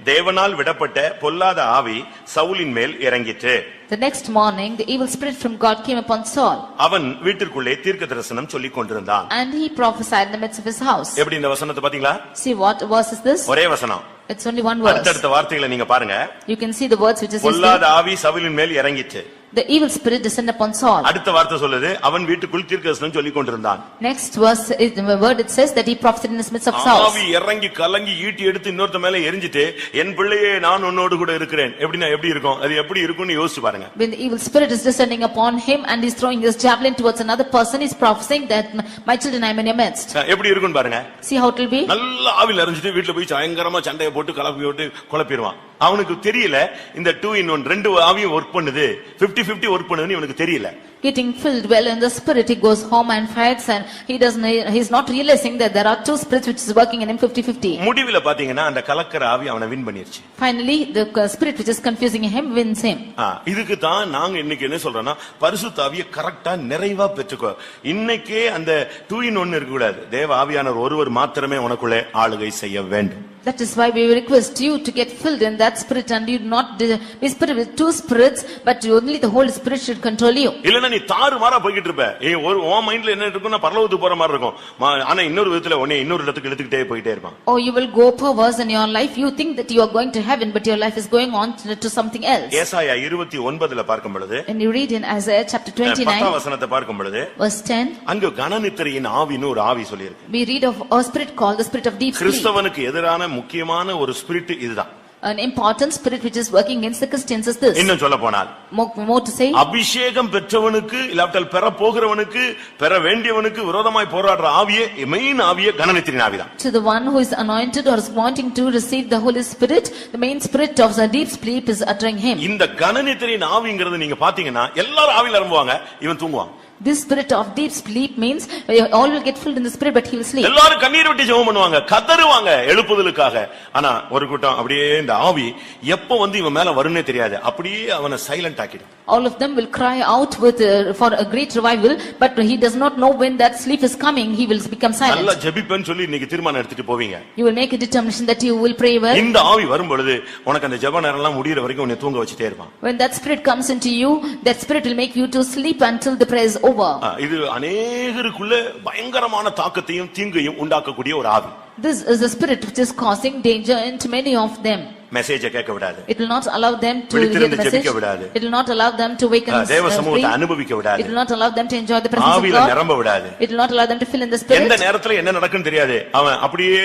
தேவனால் விடப்பட்ட பொல்லாத ஆவி சவுலின் மேல் இறங்கிற்று. The next morning the evil spirit from God came upon Saul. அவன் வீட்டிற்குள்ளே தீர்க்கதரிசனம் சொல்லிக் கொண்டிருந்தான். And he prophesied in the midst of his house. எப்படி இந்த வசனத்தை பாத்தீங்களா? See what verse is this? ஒரே வசனம். It's only one verse. அடுத்த வார்த்தைகளை நீங்க பாருங்க. You can see the words which is பொல்லாத ஆவி சவுலின் மேல் இறங்கிற்று. The evil spirit descended upon Saul. அடுத்த வார்த்தை சொல்லுது அவன் வீட்டுக்குள் தீர்க்கதரிசனம் சொல்லிக் கொண்டிருந்தான். Next verse is the word it says that he prophesied in the midst of Saul. ஆவி இறங்கி கலங்கி ஈட்டி எடுத்து இன்னொருத்த மேல எரிஞ்சிட்டு என் பிள்ளையே நான் உன்னோடு கூட இருக்கிறேன். எப்படி இருக்கும்? அது எப்படி இருக்கும்னு யோசிச்சு பாருங்க. When the evil spirit is descending upon him and he's throwing his javelin towards another person, he's prophesying that my children I am in your midst. எப்படி இருக்கும்னு பாருங்க. See how it will be? நல்ல ஆவில எரிஞ்சிட்டு வீட்ல போய் பயங்கரமா சண்டைய போட்டு கலப்பி போட்டு குழப்பிடுவான். அவனுக்கு தெரியல இந்த 2 in 1 ரெண்டு ஆவியும் வர்க் பண்ணுது 50-50 வர்க் பண்ணுதுன்னு இவனுக்கு தெரியல. Getting filled well in the spirit, he goes home and fights, and he's not realizing that there are two spirits which is working in him 50-50. முடிவில பாத்தீங்கன்னா அந்த கலக்கற ஆவி அவனை வின் பண்ணிருச்சு. Finally the spirit which is confusing him wins him. இதுக்கு தான் நாங்க இன்னைக்கு என்ன சொல்றோம்னா பரிசுத்த ஆவியை கரெக்ட்டா நிறைவா பெற்றுக்கோ. இன்னைக்கே அந்த 2 in 1 இருக்க கூடாது. தேவ ஆவியானவர் ஒருவர் மாத்திரமே உனக்குள்ளே ஆளுகை செய்ய வேண்டும். That is why we request you to get filled in that spirit and you not be spirit with two spirits, but only the Holy Spirit should control you. இல்லனா நீ தாறுமாறா போயிட்டு இருப்ப. ஒரு உன் மைண்ட்ல என்ன இருக்குன்னா பரலோகத்துக்கு போற மாதிரி இருக்கும். ஆனா இன்னொரு விதத்துல உன்னை இன்னொரு இடத்துக்கு இழுத்துக்கிட்டே போயிட்டே இருப்பான். Or you will go perverse in your life. You think that you are going to heaven, but your life is going on to something else. ஏசாயா 29ல பார்க்கும் பொழுது, when you read in Isaiah chapter 29 10 வசனத்தை பார்க்கும் பொழுது, verse 10, அங்க கனநித்திரையின் ஆவின்னு ஒரு ஆவி சொல்லி இருக்கு. we read of a spirit called the spirit of deep sleep. கிறிஸ்தவனுக்கு எதிரான முக்கியமான ஒரு ஸ்பிரிட் இதுதான். An important spirit which is working against the Christians is this. இன்னும் சொல்ல போனால் more to say, அபிஷேகம் பெற்றவனுக்கு இல்லாவிட்டால் பெற போகிறவனுக்கு பெற வேண்டியவனுக்கு விரோதமாய் போராடுற ஆவியே மெயின் ஆவியே கனநித்திரையின் ஆவிதான். To the one who is anointed or is wanting to receive the Holy Spirit, the main spirit of the deep sleep is uttering him. இந்த கனநித்திரையின் ஆவிங்கிறது நீங்க பாத்தீங்கன்னா எல்லாரும் ஆவில இறங்குவாங்க, இவன் தூங்குவான். This spirit of deep sleep means all will get filled in the spirit but he will sleep. எல்லாரும் கண்ணீர் விட்டு ஜெபம் பண்ணுவாங்க, கதறுவாங்க எழுப்புதலுக்காக. ஆனா ஒரு கூட்டம் அப்படியே இந்த ஆவி எப்ப வந்து இவன் மேல வரும்னே தெரியாது, அப்படியே அவனை silent ஆக்கிடும். All of them will cry out for a great revival, but he does not know when that sleep is coming. He will become silent. நல்லா ஜெபிப்பேன்னு சொல்லி இன்னைக்கு தீர்மானம் எடுத்துட்டு போவீங்க. You will make a determination that you will pray well. இந்த ஆவி வரும் பொழுது உனக்கு அந்த ஜெப நேரம் எல்லாம் முடியற வரைக்கும் உன்னை தூங்க வச்சிட்டே இருப்பான். When that spirit comes into you, that spirit will make you to sleep until the prayer is over. இது அநேகருக்குள்ள பயங்கரமான தாக்கத்தையும் தீங்கையும் உண்டாக்கக்கூடிய ஒரு ஆவி. This is a spirit which is causing danger into many of them. மெசேஜை கேட்க விடாது. It will not allow them to hear the message. It will not allow them to wake up. தேவ சமூகத்தை அனுபவிக்க விடாது. It will not allow them to enjoy the presence of God. ஆவியில நிரம்ப விடாது. It will not allow them to fill in the spirit. எந்த நேரத்துல என்ன நடக்கும்னு தெரியாது. அவன் அப்படியே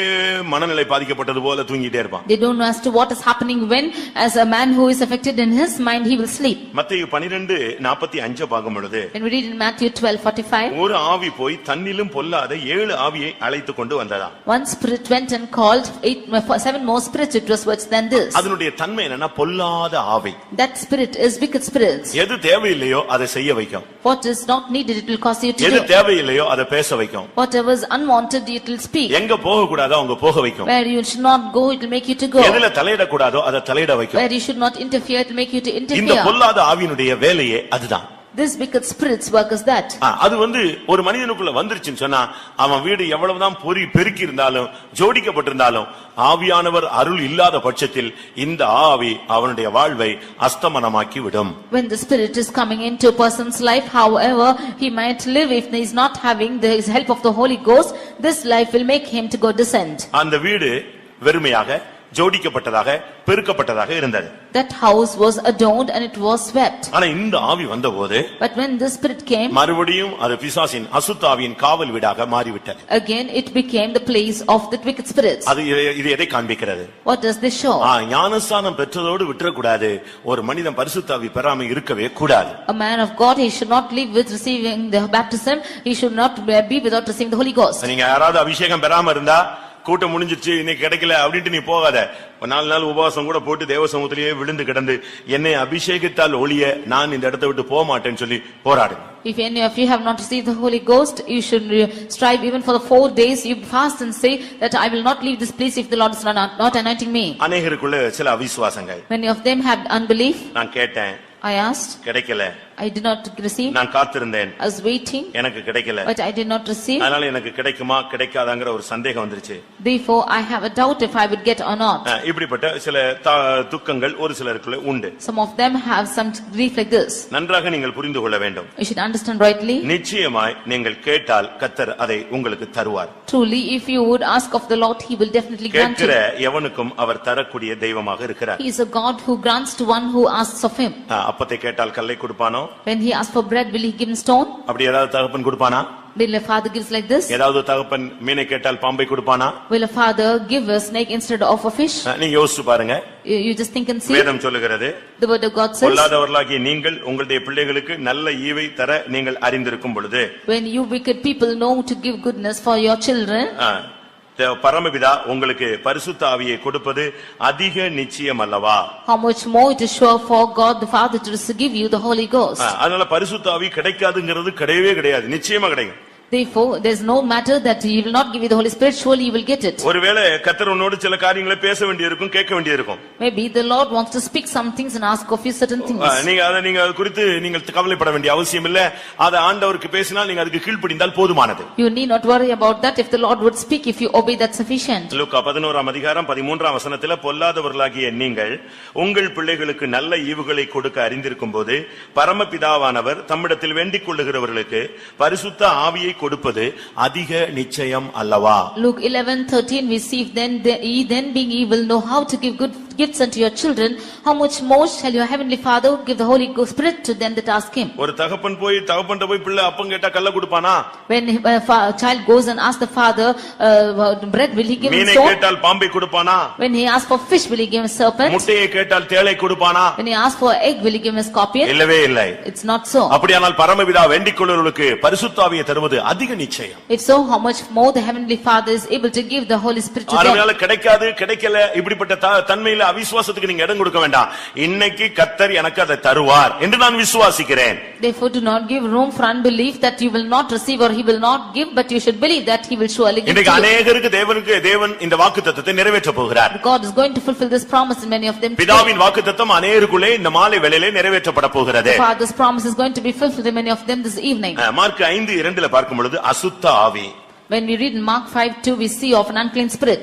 மனநிலை பாதிக்கப்பட்டது போல தூங்கிட்டே இருப்பான். They don't know as to what is happening when, as a man who is affected in his mind, he will sleep. மத்தேயு 12:45 பார்க்கும் பொழுது, when we read in Matthew 12:45, ஒரு ஆவி போய் தன்னிலும் பொல்லாத 7 ஆவியை அழைத்து கொண்டு வந்ததா. one spirit went and called 7 more spirits which was worse than this. அதனுடைய தன்மை என்னன்னா பொல்லாத ஆவி. That spirit is wicked spirits. எது தேவையில்லையோ அதை செய்ய வைக்கும். What is not needed it will cause you to do. எது தேவையில்லையோ அதை பேச வைக்கும். Whatever is unwanted it will speak. எங்க போக கூடாதோ அங்க போக வைக்கும். Where you should not go it will make you to go. எதுல தலையிட கூடாதோ அதை தலையிட வைக்கும். Where you should not interfere it will make you to interfere. இந்த பொல்லாத ஆவியினுடைய வேலையே அதுதான். This wicked spirits work as that. அது வந்து ஒரு மனிதனுக்குள்ள வந்துருச்சுன்னு சொன்னா அவன் வீடு எவ்வளவுதான் பெருக்கி இருந்தாலும் ஜோடிக்கப்பட்டிருந்தாலும் ஆவியானவர் அருள் இல்லாத பட்சத்தில் இந்த ஆவி அவனுடைய வாழ்வை அஸ்தமனமாக்கி விடும். When the spirit is coming into a person's life, however he might live, if he is not having the help of the Holy Ghost, this life will make him to go descend. அந்த வீடு வெறுமையாக ஜோடிக்கப்பட்டதாக பெருக்கப்பட்டதாக இருந்தது. That house was adorned and it was swept. ஆனா இந்த ஆவி வந்தபோது, but when the spirit came, மறுபடியும் அது பிசாசின் அசுத்தாவியின் காவல் வீடாக மாறிவிட்டது. again it became the place of the wicked spirits. அது இது எதை காண்பிக்கிறது? What does this show? ஞானஸ்நானம் பெற்றதோடு விட்டுற கூடாது. ஒரு மனிதன் பரிசுத்த ஆவி பெறாம இருக்கவே கூடாது. A man of God he should not live with receiving the baptism. He should not be without receiving the Holy Ghost. நீங்க யாராவது அபிஷேகம் பெறாம இருந்தா கூட்டம் முடிஞ்சிருச்சு இன்னைக்கு கிடைக்கல அப்படின்ட்டு நீ போகாத. 4 நாள் உபவாசம் கூட போட்டு தேவ சமூகத்திலேயே விழுந்து கிடந்து என்னை அபிஷேகித்தால் ஒழிய நான் இந்த இடத்தை விட்டு போக மாட்டேன்னு சொல்லி போராடு. If any of you have not received the Holy Ghost, you should strive even for the 4 days. You fast and say that I will not leave this place if the Lord is not anointing me. அநேகருக்குள்ள சில அவிசுவாசங்கள். Many of them have unbelief. நான் கேட்டேன், I asked, கிடைக்கல. I did not receive. நான் காத்திருந்தேன், I was waiting, எனக்கு கிடைக்கல. but I did not receive. அதனால எனக்கு கிடைக்குமா கிடைக்காதாங்கிற ஒரு சந்தேகம் வந்துருச்சு. Therefore I have a doubt if I would get or not. இப்படிப்பட்ட சில துக்கங்கள் ஒரு சிலருக்குள்ள உண்டு. Some of them have some grief like this. நன்றாக நீங்கள் புரிந்து கொள்ள வேண்டும். You should understand rightly. நிச்சயமாய் நீங்கள் கேட்டால் கர்த்தர் அதை உங்களுக்கு தருவார். Truly, if you would ask of the Lord, he will definitely grant you. கேட்கிற எவனுக்கும் அவர் தரக்கூடிய தெய்வமாக இருக்கிறார். He is a God who grants to one who asks of him. அப்பத்தை கேட்டால் கல்லை கொடுப்பானோ? When he asks for bread, will he give him stone? அப்படி ஏதாவது தகப்பன் கொடுப்பானா? Will a father gives like this? ஏதாவது தகப்பன் மீனை கேட்டால் பாம்பை கொடுப்பானா? Will a father give a snake instead of a fish? நீங்க யோசிச்சு பாருங்க. You just think and see. வேதம் சொல்லுகிறது, The word of God says, பொல்லாதவர்களாகிய நீங்கள் உங்களுடைய பிள்ளைகளுக்கு நல்ல ஈவை தர நீங்கள் அறிந்திருக்கும் பொழுது, when you wicked people know to give goodness for your children, பரமபிதா உங்களுக்கு பரிசுத்த ஆவியை கொடுப்பது அதிக நிச்சயம் அல்லவா? how much more it is sure for God the Father to give you the Holy Ghost. அதனால பரிசுத்த ஆவி கிடைக்காதுங்கிறது கிடையவே கிடையாது, நிச்சயமா கிடைக்கும். Therefore, there is no matter that he will not give you the Holy Spirit, surely you will get it. ஒருவேளை கர்த்தர் உன்னோடு சில காரியங்களை பேச வேண்டியிருக்கும், கேட்க வேண்டியிருக்கும். Maybe the Lord wants to speak some things and ask of you certain things. நீங்க அது குறித்து நீங்கள் கவலைப்பட வேண்டிய அவசியம் இல்ல. அதை ஆண்டவருக்கு பேசினால் நீங்க அதுக்கு கீழ்ப்படிந்தால் போதுமானது. You need not worry about that. If the Lord would speak, if you obey, that's sufficient. லூக்கா 11ஆம் அதிகாரம் 13ஆம் வசனத்திலே, பொல்லாதவர்களாகிய நீங்கள் உங்கள் பிள்ளைகளுக்கு நல்ல ஈவுகளை கொடுக்க அறிந்திருக்கும்போது பரமபிதாவானவர் தம்மிடத்தில் வேண்டிக் கொள்ளுகிறவர்களுக்கு பரிசுத்த ஆவியை கொடுப்பது அதிக நிச்சயம் அல்லவா? Luke 11:13 we see, ye then being evil know how to give good gifts unto your children, how much more shall your heavenly Father give the Holy Spirit to them that ask him. ஒரு தகப்பன் போய் பிள்ளை அப்பம் கேட்டா கல்ல கொடுப்பானா? When a child goes and asks the father bread, will he give him மீனை stone? கேட்டால் பாம்பை கொடுப்பானா? When he asks for fish, will he give him serpent? முட்டையை கேட்டால் தேளை கொடுப்பானா? When he asks for egg, will he give him a scorpion? இல்லவே இல்லை. It's not so. அப்படியானால் பரமபிதா வேண்டிக் கொள்ளுகிறவர்களுக்கு பரிசுத்த ஆவியை தருவது அதிக நிச்சயம். If so, how much more the heavenly Father is able to give the Holy Spirit to them. அதனால கிடைக்காது கிடைக்கல இப்படிப்பட்ட தன்மையில அவிசுவாசத்துக்கு நீங்க இடம் கொடுக்க வேண்டாம். இன்னைக்கு கர்த்தர் எனக்கு அதை தருவார் என்று நான் விசுவாசிக்கிறேன். Therefore do not give room for unbelief that you will not receive or he will not give, but you should believe that he will surely give. இன்னைக்கு அநேகருக்கு தேவன் இந்த வாக்குத்தத்தத்தை நிறைவேற்ற போகிறார். God is going to fulfill this promise in many of them. பிதாவின் வாக்குத்தத்தம் அநேகருக்குள்ளே இந்த மாலை வேளையிலே நிறைவேற்றப்பட போகிறது. The Father's promise is going to be fulfilled in many of them this evening. Mark 5:2 பார்க்கும் பொழுது அசுத்த ஆவி. When we read in Mark 5:2, we see of an unclean spirit.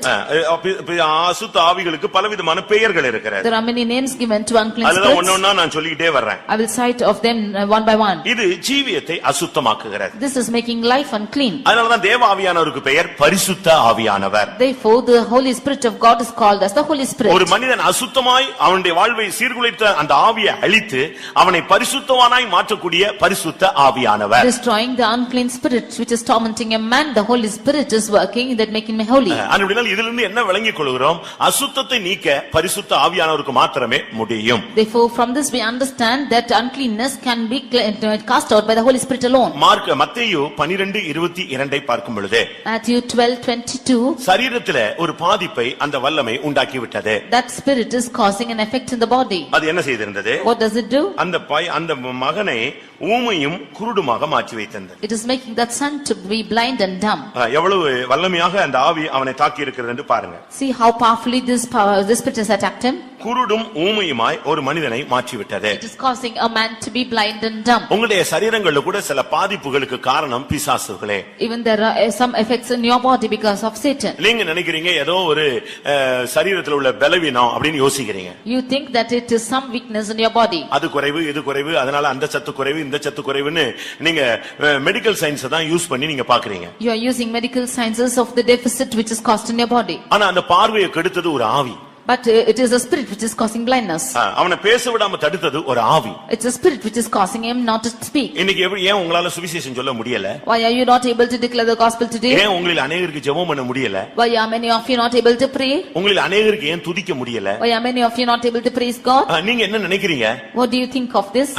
அசுத்த ஆவிகளுக்கு பலவிதமான பெயர்கள் இருக்கிறது. There are many names given to unclean spirits. அதெல்லாம் ஒவ்வொண்ணா நான் சொல்லிட்டே வரேன். I will cite of them one by one. இது ஜீவியத்தை அசுத்தமாக்குகிறது. This is making life unclean. அதனால தான் தேவ ஆவியானவருக்கு பெயர் பரிசுத்த ஆவியானவர். Therefore the Holy Spirit of God is called as the Holy Spirit. ஒரு மனிதன் அசுத்தமாய் அவனுடைய வாழ்வை சீர்குலைத்த அந்த ஆவியை அழித்து அவனை பரிசுத்தவானாய் மாற்றக்கூடிய பரிசுத்த ஆவியானவர். Destroying the unclean spirit which is tormenting a man, the Holy Spirit is working that making me holy. அப்படினால் இதிலிருந்து என்ன விளங்கிக் கொள்கிறோம்? அசுத்தத்தை நீக்க பரிசுத்த ஆவியானவருக்கு மாத்திரமே முடியும். Therefore from this we understand that uncleanness can be cast out by the Holy Spirit alone. மத்தேயு 12:22 பார்க்கும் பொழுது, Matthew 12:22, சரீரத்திலே ஒரு பாதிப்பை அந்த வல்லமை உண்டாக்கி விட்டது. that spirit is causing an effect in the body. அது என்ன செய்திருந்தது? What does it do? அந்த மகனை ஊமையும் குருடுமாக மாற்றி வைத்தது. It is making that son to be blind and dumb. எவ்வளவு வல்லமையாக அந்த ஆவி அவனை தாக்கி இருக்கிறது என்று பாருங்க. See how powerfully this spirit has attacked him. குருடும் ஊமையுமாய் ஒரு மனிதனை மாற்றி விட்டது. It is causing a man to be blind and dumb. உங்களுடைய சரீரங்களில் கூட சில பாதிப்புகளுக்கு காரணம் பிசாசுகளே. Even there are some effects in your body because of Satan. நீங்க நினைக்கிறீங்க ஏதோ ஒரு சரீரத்தில் உள்ள பலவீனம் அப்படின்னு யோசிக்கிறீங்க. You think that it is some weakness in your body. அது குறைவு இது குறைவு அதனால அந்த சத்து குறைவு இந்த சத்து குறைவுன்னு நீங்க மெடிக்கல் சயின்ஸ் தான் யூஸ் பண்ணி நீங்க பாக்குறீங்க. You are using medical sciences of the deficit which is caused in your body. ஆனா அந்த பார்வையை கெடுத்தது ஒரு ஆவி. But it is a spirit which is causing blindness. அவனை பேச விடாம தடுத்தது ஒரு ஆவி. It's a spirit which is causing him not to speak. இன்னைக்கு ஏன் உங்களால சுவிசேஷம் சொல்ல முடியல? Why are you not able to declare the gospel today? ஏன் உங்களில் அநேகருக்கு ஜெபம் பண்ண முடியல? Why are many of you not able to pray? உங்களில் அநேகருக்கு ஏன் துதிக்க முடியல? Why are many of you not able to praise God? நீங்க என்ன நினைக்கிறீங்க? What do you think of this?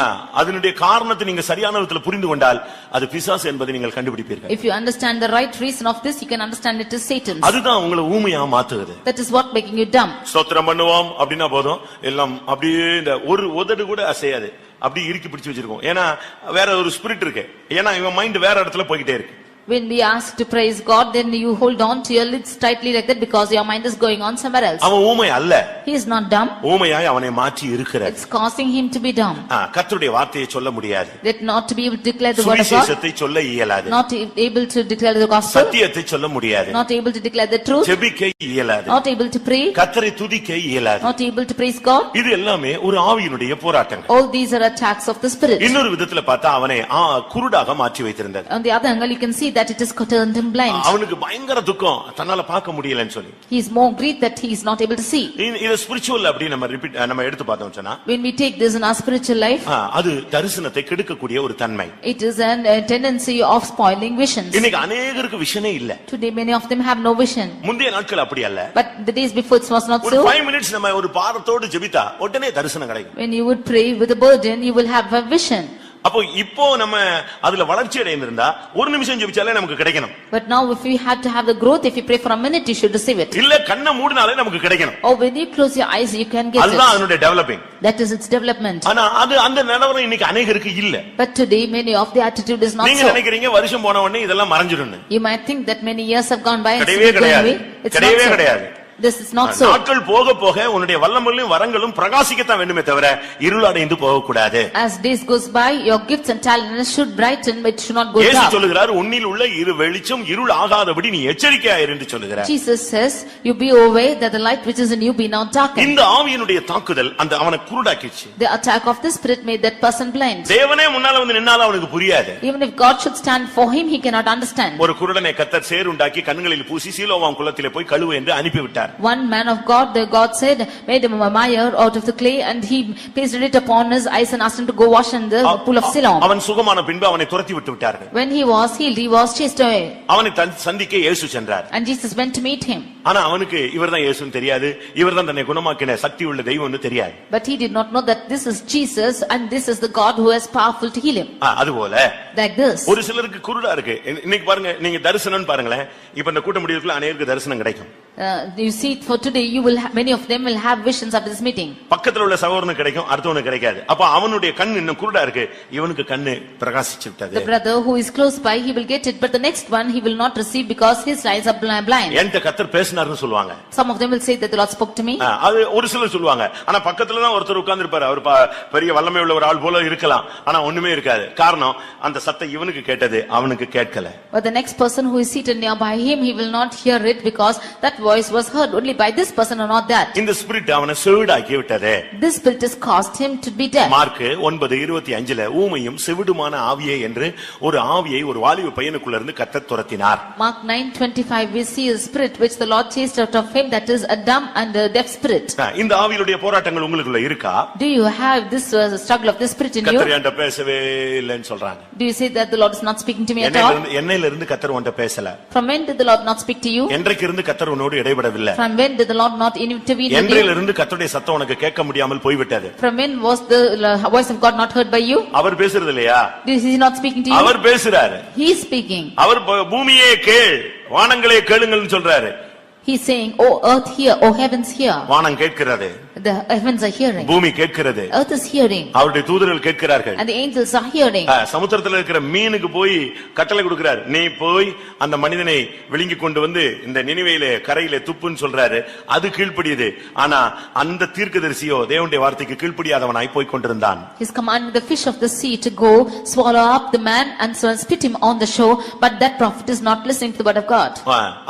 அதனுடைய காரணத்தை நீங்க சரியான விதத்துல புரிந்து கொண்டால் அது பிசாசு என்பதை நீங்கள் கண்டுபிடிப்பீர்கள். If you understand the right reason of this, you can understand it is Satan. அதுதான் உங்களை ஊமையா மாத்துது. That is what making you dumb. ஸ்தோத்திரம் பண்ணுவோம் அப்படினா போதும் எல்லாம் அப்படியே இந்த ஒரு உதடு கூட அசையாது. அப்படி இறுக்கி பிடிச்சு வச்சிருக்கோம். ஏன்னா வேற ஒரு ஸ்பிரிட் இருக்கு. ஏன்னா இவன் மைண்ட் வேற இடத்துல போயிட்டே இருக்கு. When we ask to praise God, then you hold on to your lips tightly like that because your mind is going on somewhere else. அவன் ஊமை அல்ல. He is not dumb. ஊமையாய் அவனை மாற்றி இருக்கிறார். It's causing him to be dumb. கர்த்தருடைய வார்த்தையை சொல்ல முடியாது. That not to be able to declare the word of God. சுவிசேஷத்தை சொல்ல இயலாது. Not able to declare the gospel. சத்தியத்தை சொல்ல முடியாது. Not able to declare the truth. ஜெபிக்க இயலாது. Not able to pray. கர்த்தரை துதிக்க இயலாது. Not able to praise God. இது எல்லாமே ஒரு ஆவியினுடைய போராட்டங்கள். All these are attacks of the spirit. இன்னொரு விதத்துல பார்த்தா அவனை குருடாக மாற்றி வைத்திருந்தது. On the other angle, you can see that it is turned him blind. அவனுக்கு பயங்கர துக்கம், தன்னால பார்க்க முடியலன்னு சொல்லி. He is more grieved that he is not able to see. இது ஸ்பிரிச்சுவல் அப்படி நம்ம எடுத்து பார்த்தோம் சொன்னா, when we take this in our spiritual life, அது தரிசனத்தை கெடுக்கக்கூடிய ஒரு தன்மை. it is a tendency of spoiling visions. இன்னைக்கு अनेகருக்கு விஷனே இல்ல. Today many of them have no vision. முந்தைய நாட்கள் அப்படி அல்ல. But the days before it was not so. ஒரு 5 minutes நம்ம ஒரு பாரத்தோடு ஜெபித்தா உடனே தரிசனம் கிடைக்கும். when you would pray with a burden, you will have a vision. அப்போ இப்போ நம்ம அதுல வளர்ச்சி அடைந்திருந்தா ஒரு நிமிஷம் ஜெபிச்சாலே நமக்கு கிடைக்கணும். But now if we have to have the growth, if you pray for a minute, you should receive it. இல்ல கண்ணை மூடினாலே நமக்கு கிடைக்கணும். Or when you close your eyes, you can get it. அதுதான் அதனுடைய developing. That is its development. ஆனா அது அந்த நிலவரம் இன்னைக்கு अनेகருக்கு இல்ல. But today many of the attitude is not so. நீங்க நினைக்கிறீங்க வருஷம் போன உடனே இதெல்லாம் மறைஞ்சிடும்னு. You might think that many years have gone by and கிடையவே கிடையாது. கிடையவே கிடையாது. This is not so. நாட்கள் போக போக உன்னுடைய வல்லமையும் வரங்களும் பிரகாசிக்கத்தான் வேண்டுமே தவிர இருளடைந்து போக கூடாது. As days goes by, your gifts and talents should brighten, but should not go dark. இயேசு சொல்கிறார், உன்னில் உள்ள வெளிச்சம் இருள் ஆகாதபடி நீ எச்சரிக்கையா இரு என்று சொல்கிறார். Jesus says, you be aware that the light which is in you be not darkened. இந்த ஆவியினுடைய தாக்குதல் அந்த அவனை குருடாக்கிச்சு. The attack of the spirit made that person blind. தேவனே முன்னால வந்து நின்னால அவனுக்கு புரியாது. Even if God should stand for him, he cannot understand. ஒரு குருடனை கர்த்தர் சேறுண்டாக்கி கண்களில் பூசி சீலோவாம் குளத்திலே போய் கழுவு என்று அனுப்பிவிட்டார். One man of God, the God said, made him a mire out of the clay, and he pasted it upon his eyes and asked him to go wash in the pool of Siloam. அவன் சுகமான பின்பு அவனை துரத்தி விட்டு விட்டார்கள். When he was healed, he was chased away. அவனை சந்திக்க இயேசு சென்றார். And Jesus went to meet him. ஆனா அவனுக்கு இவர்தான் இயேசுன்னு தெரியாது, இவர்தான் தன்னை குணமாக்கின சக்தி உள்ள தெய்வம்னு தெரியாது. But he did not know that this is Jesus and this is the God who is powerful to heal him. அதுபோல like this. ஒரு சிலருக்கு குருடா இருக்கு. இன்னைக்கு பாருங்க, நீங்க தரிசனம் பாருங்களேன். இப்ப இந்த கூட்ட முடிவுக்குள்ள अनेகருக்கு தரிசனம் கிடைக்கும். You see, for today you will many of them will have visions of this meeting. பக்கத்துல உள்ள சகோதரனுக்கு கிடைக்கும், அடுத்தவனுக்கு கிடைக்காது. அப்ப அவனுடைய கண் இன்னும் குருடா இருக்கு, இவனுக்கு கண்ணு பிரகாசிச்சு விட்டது. The brother who is close by, he will get it, but the next one he will not receive because his eyes are blind. என்கிட்ட கர்த்தர் பேசினார்னு சொல்லுவாங்க. Some of them will say that the Lord spoke to me. அது ஒரு சிலர் சொல்லுவாங்க. ஆனா பக்கத்துல தான் ஒருத்தர் உட்கார்ந்து இருப்பாரு, அவர் பெரிய வல்லமை உள்ள ஒரு ஆள் போல இருக்கலாம், ஆனா ஒண்ணுமே இருக்காது. காரணம் அந்த சத்தம் இவனுக்கு கேட்டது, அவனுக்கு கேட்கல. But the next person who is seated nearby him, he will not hear it because that voice was heard only by this person or not that. இந்த ஸ்பிரிட் அவனை செவிடாக்கி விட்டது. This spirit has caused him to be deaf. Mark 9:25 ஊமையும் செவிடுமான ஆவியே என்று ஒரு ஆவியை ஒரு வாலிப பையனுக்குள்ள இருந்து கர்த்தர் துரத்தினார். Mark 9:25 we see a spirit which the Lord chased out of him, that is a dumb and a deaf spirit. இந்த ஆவியுடைய போராட்டங்கள் உங்களுக்குள்ள இருக்கா? Do you have this struggle of the spirit in you? கர்த்தர் என்கிட்ட பேசவே இல்லன்னு சொல்றாங்க. Do you say that the Lord is not speaking to me at all? என்னையில இருந்து கர்த்தர் உன்கிட்ட பேசல. From when did the Lord not speak to you? என்றைக்கு இருந்து கர்த்தர் உன்னோடு இடைபடவில்லை? From when did the Lord not intervene in you? என்றையில இருந்து கர்த்தருடைய சத்தம் உனக்கு கேட்க முடியாமல் போய் விட்டது? From when was the voice of God not heard by you? அவர் பேசுறது இல்லையா? Is he not speaking to you? அவர் பேசுறாரு. He is speaking. அவர் பூமியே கேள், வானங்களே கேளுங்கள்னு சொல்றாரு. He is saying, "Oh earth hear, oh heavens hear." வானம் கேட்கிறது. The heavens are hearing. பூமி கேட்கிறது. Earth is hearing. அவருடைய தூதர்கள் கேட்கிறார்கள். And the angels are hearing. சமுத்திரத்துல இருக்கிற மீனுக்கு போய் கட்டளை கொடுக்கிறார், நீ போய் அந்த மனிதனை விழுங்கி கொண்டு வந்து இந்த நினிவேயிலே கரையிலே துப்புன்னு சொல்றாரு. அது கீழ்ப்படியுது. ஆனா அந்த தீர்க்கதரிசியோ தேவனுடைய வார்த்தைக்கு கீழ்ப்படியாதவனாய் போய் கொண்டிருந்தான். He is commanding the fish of the sea to go swallow up the man and so spit him on the shore, but that prophet is not listening to the word of God.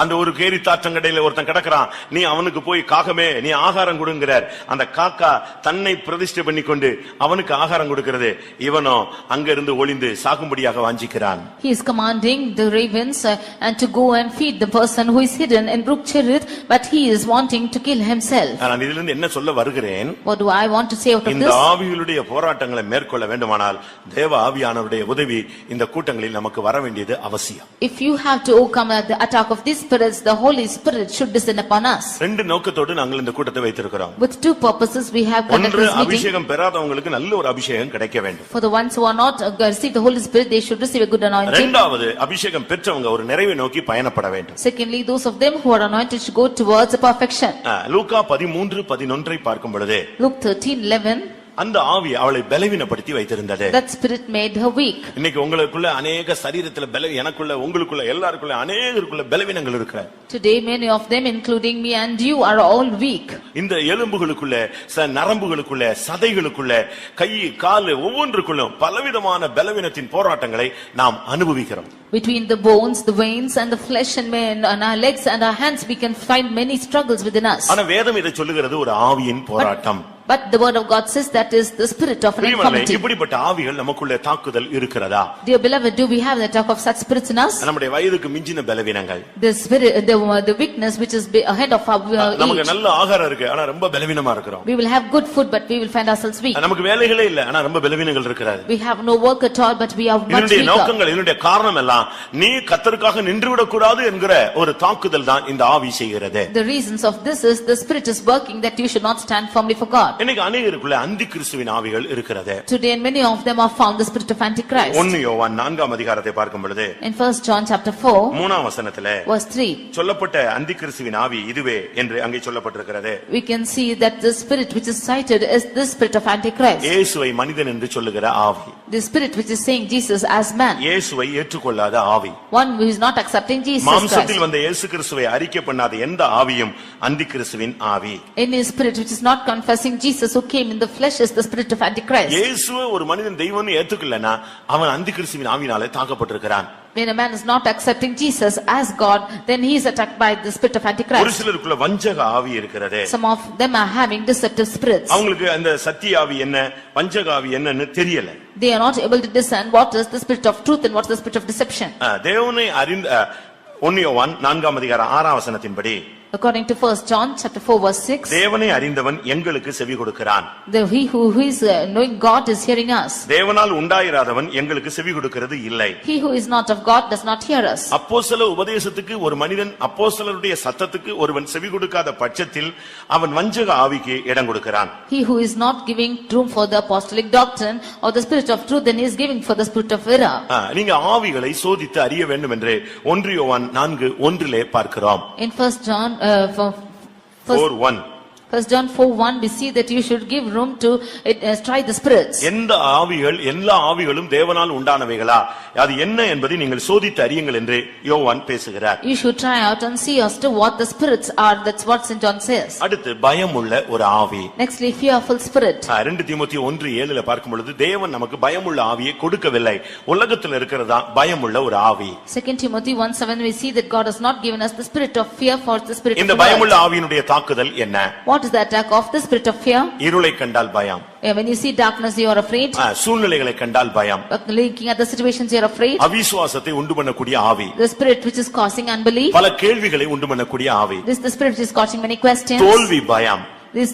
அந்த ஒரு கேரி தாற்றங்கடையில ஒருத்தன் கிடக்குறான், நீ அவனுக்கு போய் காகமே நீ ஆகாரம் கொடுங்கிறார். அந்த காக்கா தன்னை பிரதிஷ்டை பண்ணிக்கொண்டு அவனுக்கு ஆகாரம் கொடுக்கிறது. இவனோ அங்க இருந்து ஒளிந்து சாகும்படியாக வாஞ்சிக்கிறான். He is commanding the ravens and to go and feed the person who is hidden in Brook Cherith, but he is wanting to kill himself. நான் இதிலிருந்து என்ன சொல்ல வருகிறேன்? What do I want to say out of this? இந்த ஆவிகளுடைய போராட்டங்களை மேற்கொள்ள வேண்டுமானால் தேவ ஆவியானவருடைய உதவி இந்த கூட்டங்களில் நமக்கு வர வேண்டியது அவசியம். If you have to overcome the attack of these spirits, the Holy Spirit should descend upon us. ரெண்டு நோக்கத்தோடு நாங்கள் இந்த கூட்டத்தை வைத்திருக்கிறோம். With two purposes we have conducted this meeting. அபிஷேகம் பெறாதவங்களுக்கு நல்ல ஒரு அபிஷேகம் கிடைக்க வேண்டும். For the ones who are not received the Holy Spirit, they should receive a good anointing. இரண்டாவது, அபிஷேகம் பெற்றவங்க ஒரு நிறைவை நோக்கி பயணப்பட வேண்டும். Secondly, those of them who are anointed should go towards perfection. லூக்கா 13:11 பார்க்கும் பொழுது, Luke 13:11 அந்த ஆவி அவளை பலவீனப்படுத்தி வைத்திருந்தது. That spirit made her weak. இன்னைக்கு உங்களுக்குள்ள அநேக சரீரத்துல எனக்குள்ள உங்களுக்குள்ள எல்லாருக்குள்ள அநேகருக்குள்ள பலவீனங்கள் இருக்கு. Today many of them including me and you are all weak. இந்த எலும்புகளுக்குள்ள நரம்புகளுக்குள்ள சதைகளுக்குள்ள கை கால் ஒவ்வொன்றுக்குள்ளும் பலவிதமான பலவீனத்தின் போராட்டங்களை நாம் அனுபவிக்கிறோம். Between the bones, the veins and the flesh and our legs and our hands we can find many struggles within us. ஆனா வேதம் இதை சொல்லுகிறது ஒரு ஆவியின் போராட்டம். But the word of God says that is the spirit of infirmity. இப்படிப்பட்ட ஆவிகள் நமக்குள்ள தாக்குதல் இருக்கிறதா? Dear beloved, do we have the attack of such spirits in us? நம்முடைய வயதுக்கு மிஞ்சின பலவீனங்கள். The spirit, the weakness which is ahead of our age. நமக்கு நல்ல ஆகாரம் இருக்கு ஆனா ரொம்ப பலவீனமா இருக்கிறோம். We will have good food but we will find ourselves weak. நமக்கு வேலைகளே இல்ல ஆனா ரொம்ப பலவீனங்கள் இருக்கிறது. We have no work at all but we are much weaker. இதனுடைய நோக்கங்கள் இதனுடைய காரணம் எல்லாம் நீ கர்த்தருக்காக நின்று விடக் கூடாது என்கிற ஒரு தாக்குதல் தான் இந்த ஆவி செய்கிறது. The reasons of this is the spirit is working that you should not stand firmly for God. இன்னைக்கு அநேகருக்குள்ள அந்தி கிறிஸ்துவின் ஆவிகள் இருக்கிறது. Today many of them are found the spirit of Antichrist. 1 யோவான் 4ஆம் அதிகாரத்தை பார்க்கும் பொழுது In 1 John chapter 4 3ஆம் வசனத்திலே verse 3 சொல்லப்பட்ட அந்தி கிறிஸ்துவின் ஆவி இதுவே என்று அங்கே சொல்லப்பட்டிருக்கிறது. we can see that the spirit which is cited is the spirit of Antichrist. இயேசுவை மனிதன் என்று சொல்லுகிற ஆவி. The spirit which is saying Jesus as man. இயேசுவை ஏற்றுக்கொள்ளாத ஆவி. One who is not accepting Jesus Christ. மாம்சத்தில் வந்த இயேசு கிறிஸ்துவை அறிக்கை பண்ணாத எந்த ஆவியும் அந்தி கிறிஸ்துவின் ஆவி. Any spirit which is not confessing Jesus who came in the flesh is the spirit of Antichrist. இயேசுவை ஒரு மனிதன் தெய்வம்னு ஏத்துக்கலனா அவன் அந்தி கிறிஸ்துவின் ஆவியாலே தாக்கப்பட்டிருக்கிறான். When a man is not accepting Jesus as God, then he is attacked by the spirit of Antichrist. ஒரு சிலருக்குள்ள வஞ்சக ஆவி இருக்கிறது. Some of them are having deceptive spirits. அவங்களுக்கு அந்த சத்திய ஆவி என்ன வஞ்சக ஆவி என்னன்னு தெரியல. They are not able to discern what is the spirit of truth and what is the spirit of deception. தேவனை அறிந்த 1 யோவான் 4ஆம் அதிகாரம் 6ஆம் வசனத்தின்படி According to 1 John chapter 4 verse 6, தேவனை அறிந்தவன் எங்களுக்கு செவி கொடுக்கிறான். he who is knowing God is hearing us. தேவனால் உண்டாயிராதவன் எங்களுக்கு செவி கொடுக்கிறது இல்லை. He who is not of God does not hear us. அப்போஸ்தல உபதேசத்துக்கு ஒரு மனிதன் அப்போஸ்தலருடைய சத்தத்துக்கு ஒருவன் செவி கொடுக்காத பட்சத்தில் அவன் வஞ்சக ஆவிக்கு இடம் கொடுக்கிறான். He who is not giving room for the apostolic doctrine or the spirit of truth, then he is giving for the spirit of error. நீங்க ஆவிகளை சோதித்து அறிய வேண்டும் என்று 1 யோவான் 4:1 பார்க்கிறோம். In 1 John 4:1 1 John 4:1 we see that you should give room to try the spirits. எந்த ஆவிகள் எல்லா ஆவிகளும் தேவனால் உண்டானவைகளா அது என்ன என்பதை நீங்கள் சோதித்து அறியுங்கள் என்று யோவான் பேசுகிறார். You should try out and see as to what the spirits are. That's what St John says. அடுத்து பயமுள்ள ஒரு ஆவி. Nextly fearful spirit. 2 தீமோத்தேயு 1:7 பார்க்கும் பொழுது தேவன் நமக்கு பயமுள்ள ஆவியை கொடுக்கவில்லை. உலகத்தில் இருக்கிறதா பயமுள்ள ஒரு ஆவி. 2 Timothy 1:7 we see that God has not given us the spirit of fear for the spirit of இந்த பயமுள்ள ஆவியினுடைய தாக்குதல் என்ன? What is the attack of the spirit of fear? இருளை கண்டால் பயம். When you see darkness you are afraid. சூழ்நிலைகளை கண்டால் பயம். Looking at the situations you are afraid. அவிசுவாசத்தை உண்டு பண்ணக்கூடிய ஆவி. The spirit which is causing unbelief. பல கேள்விகளை உண்டு பண்ணக்கூடிய ஆவி. This the spirit which is causing many questions. தோல்வி பயம். This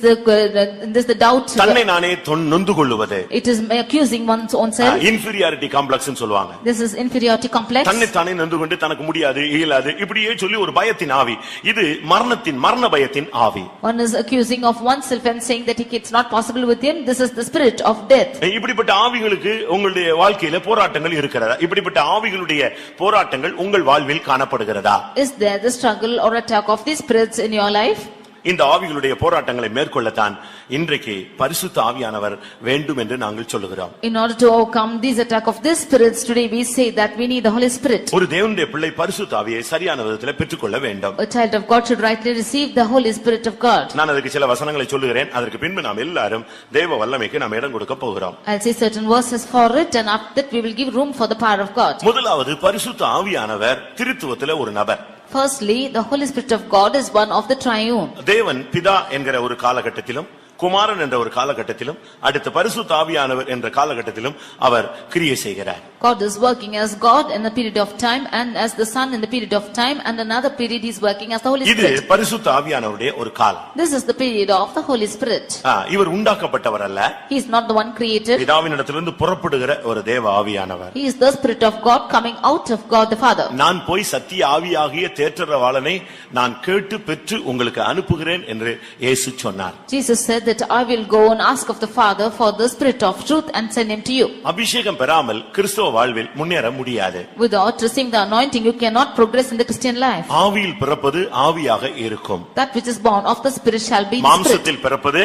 the doubt. தன்னை நானே நொந்து கொள்ளுவது. It is accusing one's own self. Inferiority complex னு சொல்வாங்க. This is inferiority complex. தன்னை தானே நொந்து கொண்டு தனக்கு முடியாது இயலாது இப்படியே சொல்லி ஒரு பயத்தின் ஆவி. இது மரண பயத்தின் ஆவி. One is accusing of oneself and saying that it's not possible with him. This is the spirit of death. இப்படிப்பட்ட ஆவிகளுக்கு உங்களுடைய வாழ்க்கையில போராட்டங்கள் இருக்கிறதா? இப்படிப்பட்ட ஆவிகளுடைய போராட்டங்கள் உங்கள் வாழ்வில் காணப்படுகிறதா? Is there the struggle or attack of these spirits in your life? இந்த ஆவிகளுடைய போராட்டங்களை மேற்கொள்ளத்தான் இன்றைக்கு பரிசுத்த ஆவியானவர் வேண்டும் என்று நாங்கள் சொல்லுகிறோம். In order to overcome these attack of these spirits, today we say that we need the Holy Spirit. ஒரு தேவனுடைய பிள்ளை பரிசுத்த ஆவியை சரியான விதத்தில் பெற்றுக்கொள்ள வேண்டும். A child of God should rightly receive the Holy Spirit of God. நான் அதுக்கு சில வசனங்களை சொல்லுகிறேன். அதற்கு பின்பு நாம் எல்லாரும் தேவ வல்லமைக்கு நாம் இடம் கொடுக்க போகிறோம். I'll say certain verses for it and after that we will give room for the power of God. முதலாவது பரிசுத்த ஆவியானவர் திருத்துவத்திலே ஒரு நபர். Firstly, the Holy Spirit of God is one of the triune. தேவன் பிதா என்கிற ஒரு காலகட்டத்திலும் குமாரன் என்ற ஒரு காலகட்டத்திலும் அடுத்த பரிசுத்த ஆவியானவர் என்ற காலகட்டத்திலும் அவர் கிரியை செய்கிறார். God is working as God in a period of time and as the Son in the period of time and another period he is working as the Holy இது Spirit. பரிசுத்த ஆவியானவருடைய ஒரு காலம். This is the period of the Holy Spirit. இவர் உண்டாக்கப்பட்டவர் அல்ல. He is not the one created. பிதாவினிடத்திலிருந்து புறப்படுகிற ஒரு தேவ ஆவியானவர். He is the Spirit of God coming out of God the Father. நான் போய் சத்திய ஆவியாகிய தேற்றரவாளனை நான் கேட்டு பெற்று உங்களுக்கு அனுப்புகிறேன் என்று இயேசு சொன்னார். Jesus said that I will go and ask of the Father for the Spirit of truth and send him to you. அபிஷேகம் பெறாமல் கிறிஸ்தவ வாழ்வில் முன்னேற முடியாது. Without receiving the anointing you cannot progress in the Christian life. ஆவியில் பிறப்பது ஆவியாக இருக்கும். That which is born of the Spirit shall be the Spirit. மாம்சத்தில் பிறப்பது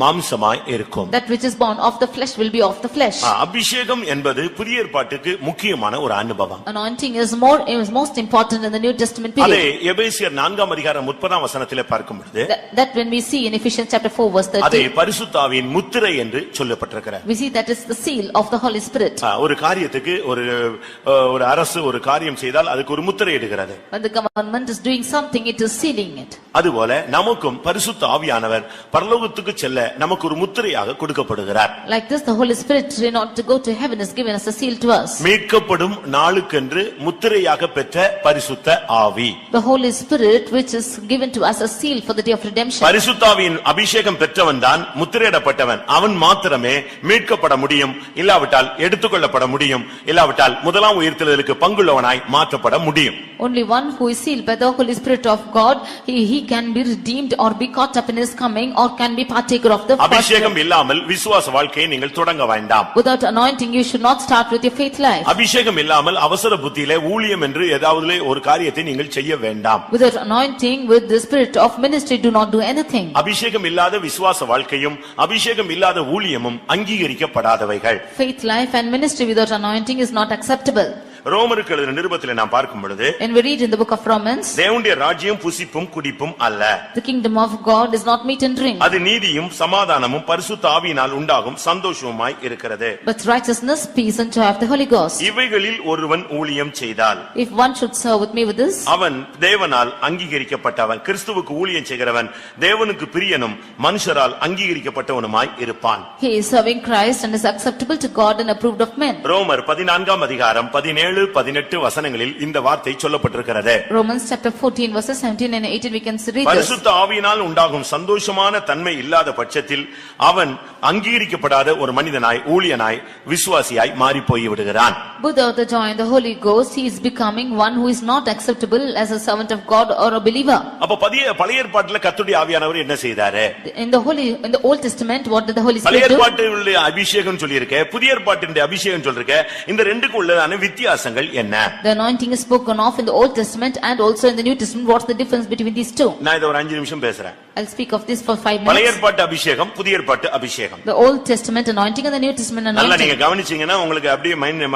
மாம்சமாய் இருக்கும். That which is born of the flesh will be of the flesh. அபிஷேகம் என்பது புதிய ஏற்பாட்டுக்கு முக்கியமான ஒரு அனுபவம். Anointing is most important in the New Testament அதே period. எபேசியர் 4ஆம் அதிகாரம் 30ஆம் வசனத்திலே பார்க்கும் பொழுது That when we see in Ephesians chapter 4 verse அதே 30, பரிசுத்த ஆவியின் முத்திரை என்று சொல்லப்பட்டிருக்கிறது. we see that is the seal of the Holy Spirit. ஒரு காரியத்துக்கு ஒரு அரசு ஒரு காரியம் செய்தால் அதுக்கு ஒரு முத்திரை இடுகிறது. When the government is doing something, it is sealing it. அதுபோல நமக்கும் பரிசுத்த ஆவியானவர் பரலோகத்துக்கு செல்ல நமக்கு ஒரு முத்திரையாக கொடுக்கப்படுகிறார். Like this, the Holy Spirit, in order to go to heaven, is given as a seal to us. மீட்கப்படும் நாளுக்கென்று முத்திரையாக பெற்ற பரிசுத்த ஆவி. The Holy Spirit, which is given to us as seal for the day of redemption. பரிசுத்த ஆவியின் அபிஷேகம் பெற்றவன் தான் முத்திரையிடப்பட்டவன். அவன் மாத்திரமே மீட்கப்பட முடியும், இல்லாவிட்டால் எடுத்துக்கொள்ளப்பட முடியும், இல்லாவிட்டால் முதலாம் உயிர்த்தெழுதலுக்கு பங்குள்ளவனாய் மாற்றப்பட முடியும். Only one who is sealed by the Holy Spirit of God, he can be redeemed or be caught up in his coming or can be partaker of the first. அபிஷேகம் இல்லாமல் விசுவாச வாழ்க்கையை நீங்கள் தொடங்க வேண்டாம். Without anointing, you should not start with your faith life. அபிஷேகம் இல்லாமல் அவசர புத்தியிலே ஊழியம் என்று ஏதாவது ஒரு காரியத்தை நீங்கள் செய்ய வேண்டாம். Without anointing, with the spirit of ministry, do not do anything. அபிஷேகம் இல்லாத விசுவாச வாழ்க்கையும் அபிஷேகம் இல்லாத ஊழியமும் அங்கீகரிக்கப்படாதவைகள். Faith life and ministry without anointing is not acceptable. ரோமருக்கு எழுதின நிருபத்திலே நாம் பார்க்கும் பொழுது When we read in the book of Romans, தேவனுடைய ராஜ்யம் புசிப்பும் குடிப்பும் அல்ல. the kingdom of God is not meat and drink, அது நீதியும் சமாதானமும் பரிசுத்த ஆவியினால் உண்டாகும் சந்தோஷமுமாய் இருக்கிறது. but righteousness, peace and joy of the Holy Ghost. இவைகளில் ஒருவன் ஊழியம் செய்தால் If one should serve with me with this, அவன் தேவனால் அங்கீகரிக்கப்பட்டவன், கிறிஸ்துவுக்கு ஊழியம் செய்கிறவன் தேவனுக்கு பிரியனும் மனுஷரால் அங்கீகரிக்கப்பட்டவனுமாய் இருப்பான். he is serving Christ and is acceptable to God and approved of men. ரோமர் 14ஆம் அதிகாரம் 17-18 வசனங்களில் இந்த வார்த்தை சொல்லப்பட்டிருக்கிறது. Romans chapter 14 verses 17 and 18 we can read this. பரிசுத்த ஆவியினால் உண்டாகும் சந்தோஷமான தன்மை இல்லாத பட்சத்தில் அவன் அங்கீகரிக்கப்படாத ஒரு மனிதனாய் ஊழியனாய் விசுவாசியாய் மாறி போய் விடுகிறான். Without the joy in the Holy Ghost, he is becoming one who is not acceptable as a servant of God or a believer. அப்ப பழைய ஏற்பாட்டிலே கர்த்தருடைய ஆவியானவர் என்ன செய்தாரு? In the Old Testament, what did the Holy பழைய Spirit do? ஏற்பாட்டினுடைய அபிஷேகம் சொல்லியிருக்க, புதிய ஏற்பாட்டினுடைய அபிஷேகம் சொல்லிருக்க, இந்த ரெண்டுக்கு உள்ளதான வித்தியாசங்கள் என்ன? The anointing is spoken of in the Old Testament and also in the New Testament. What's the difference between these two? நான் இத ஒரு 5 நிமிஷம் பேசுறேன். I'll speak of this for 5 பழைய minutes. ஏற்பாட்டு அபிஷேகம், புதிய ஏற்பாட்டு அபிஷேகம். The Old Testament anointing and the New Testament நல்லா anointing. நீங்க கவனிச்சீங்கன்னா உங்களுக்கு அப்படியே மைண்ட்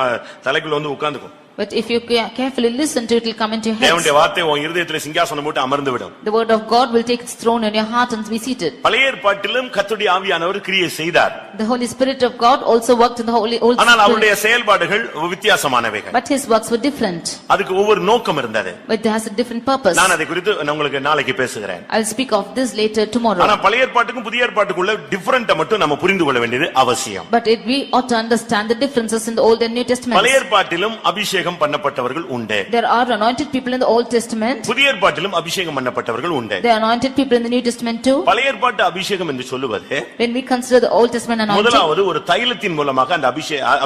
தலைக்குள்ள வந்து உட்கார்ந்துக்கும். But if you carefully listen to it, it will come into your தேவனுடைய head. வார்த்தை உன் இருதயத்திலே சிங்காசனம் போட்டு அமர்ந்து விடும். The word of God will take its throne in your heart and be seated. பழைய ஏற்பாட்டிலும் கர்த்தருடைய ஆவியானவர் கிரியை செய்தார். The Holy Spirit of God also worked in the Old ஆனால் அவருடைய Testament. செயல்பாடுகள் வித்தியாசமானவைகள். But his works were different. அதுக்கு ஒவ்வொரு நோக்கம் இருந்தது. But it has a different purpose. நான் அதை குறித்து உங்களுக்கு நாளைக்கு பேசுகிறேன். I'll speak of this later tomorrow. ஆனா பழைய ஏற்பாட்டுக்கும் புதிய ஏற்பாட்டுக்குள்ள டிஃபரண்ட்ட மட்டும் நம்ம புரிந்து கொள்ள வேண்டியது அவசியம். But we ought to understand the differences in the Old and New Testaments. பழைய ஏற்பாட்டிலும் அபிஷேகம் பண்ணப்பட்டவர்கள் உண்டு. There are anointed people in the Old Testament. புதிய ஏற்பாட்டிலும் அபிஷேகம் பண்ணப்பட்டவர்கள் உண்டு. There are anointed people in the New Testament too. பழைய ஏற்பாட்டு அபிஷேகம் என்று சொல்லுவது When we consider the Old Testament anointing, முதலாவது ஒரு தைலத்தின் மூலமாக அந்த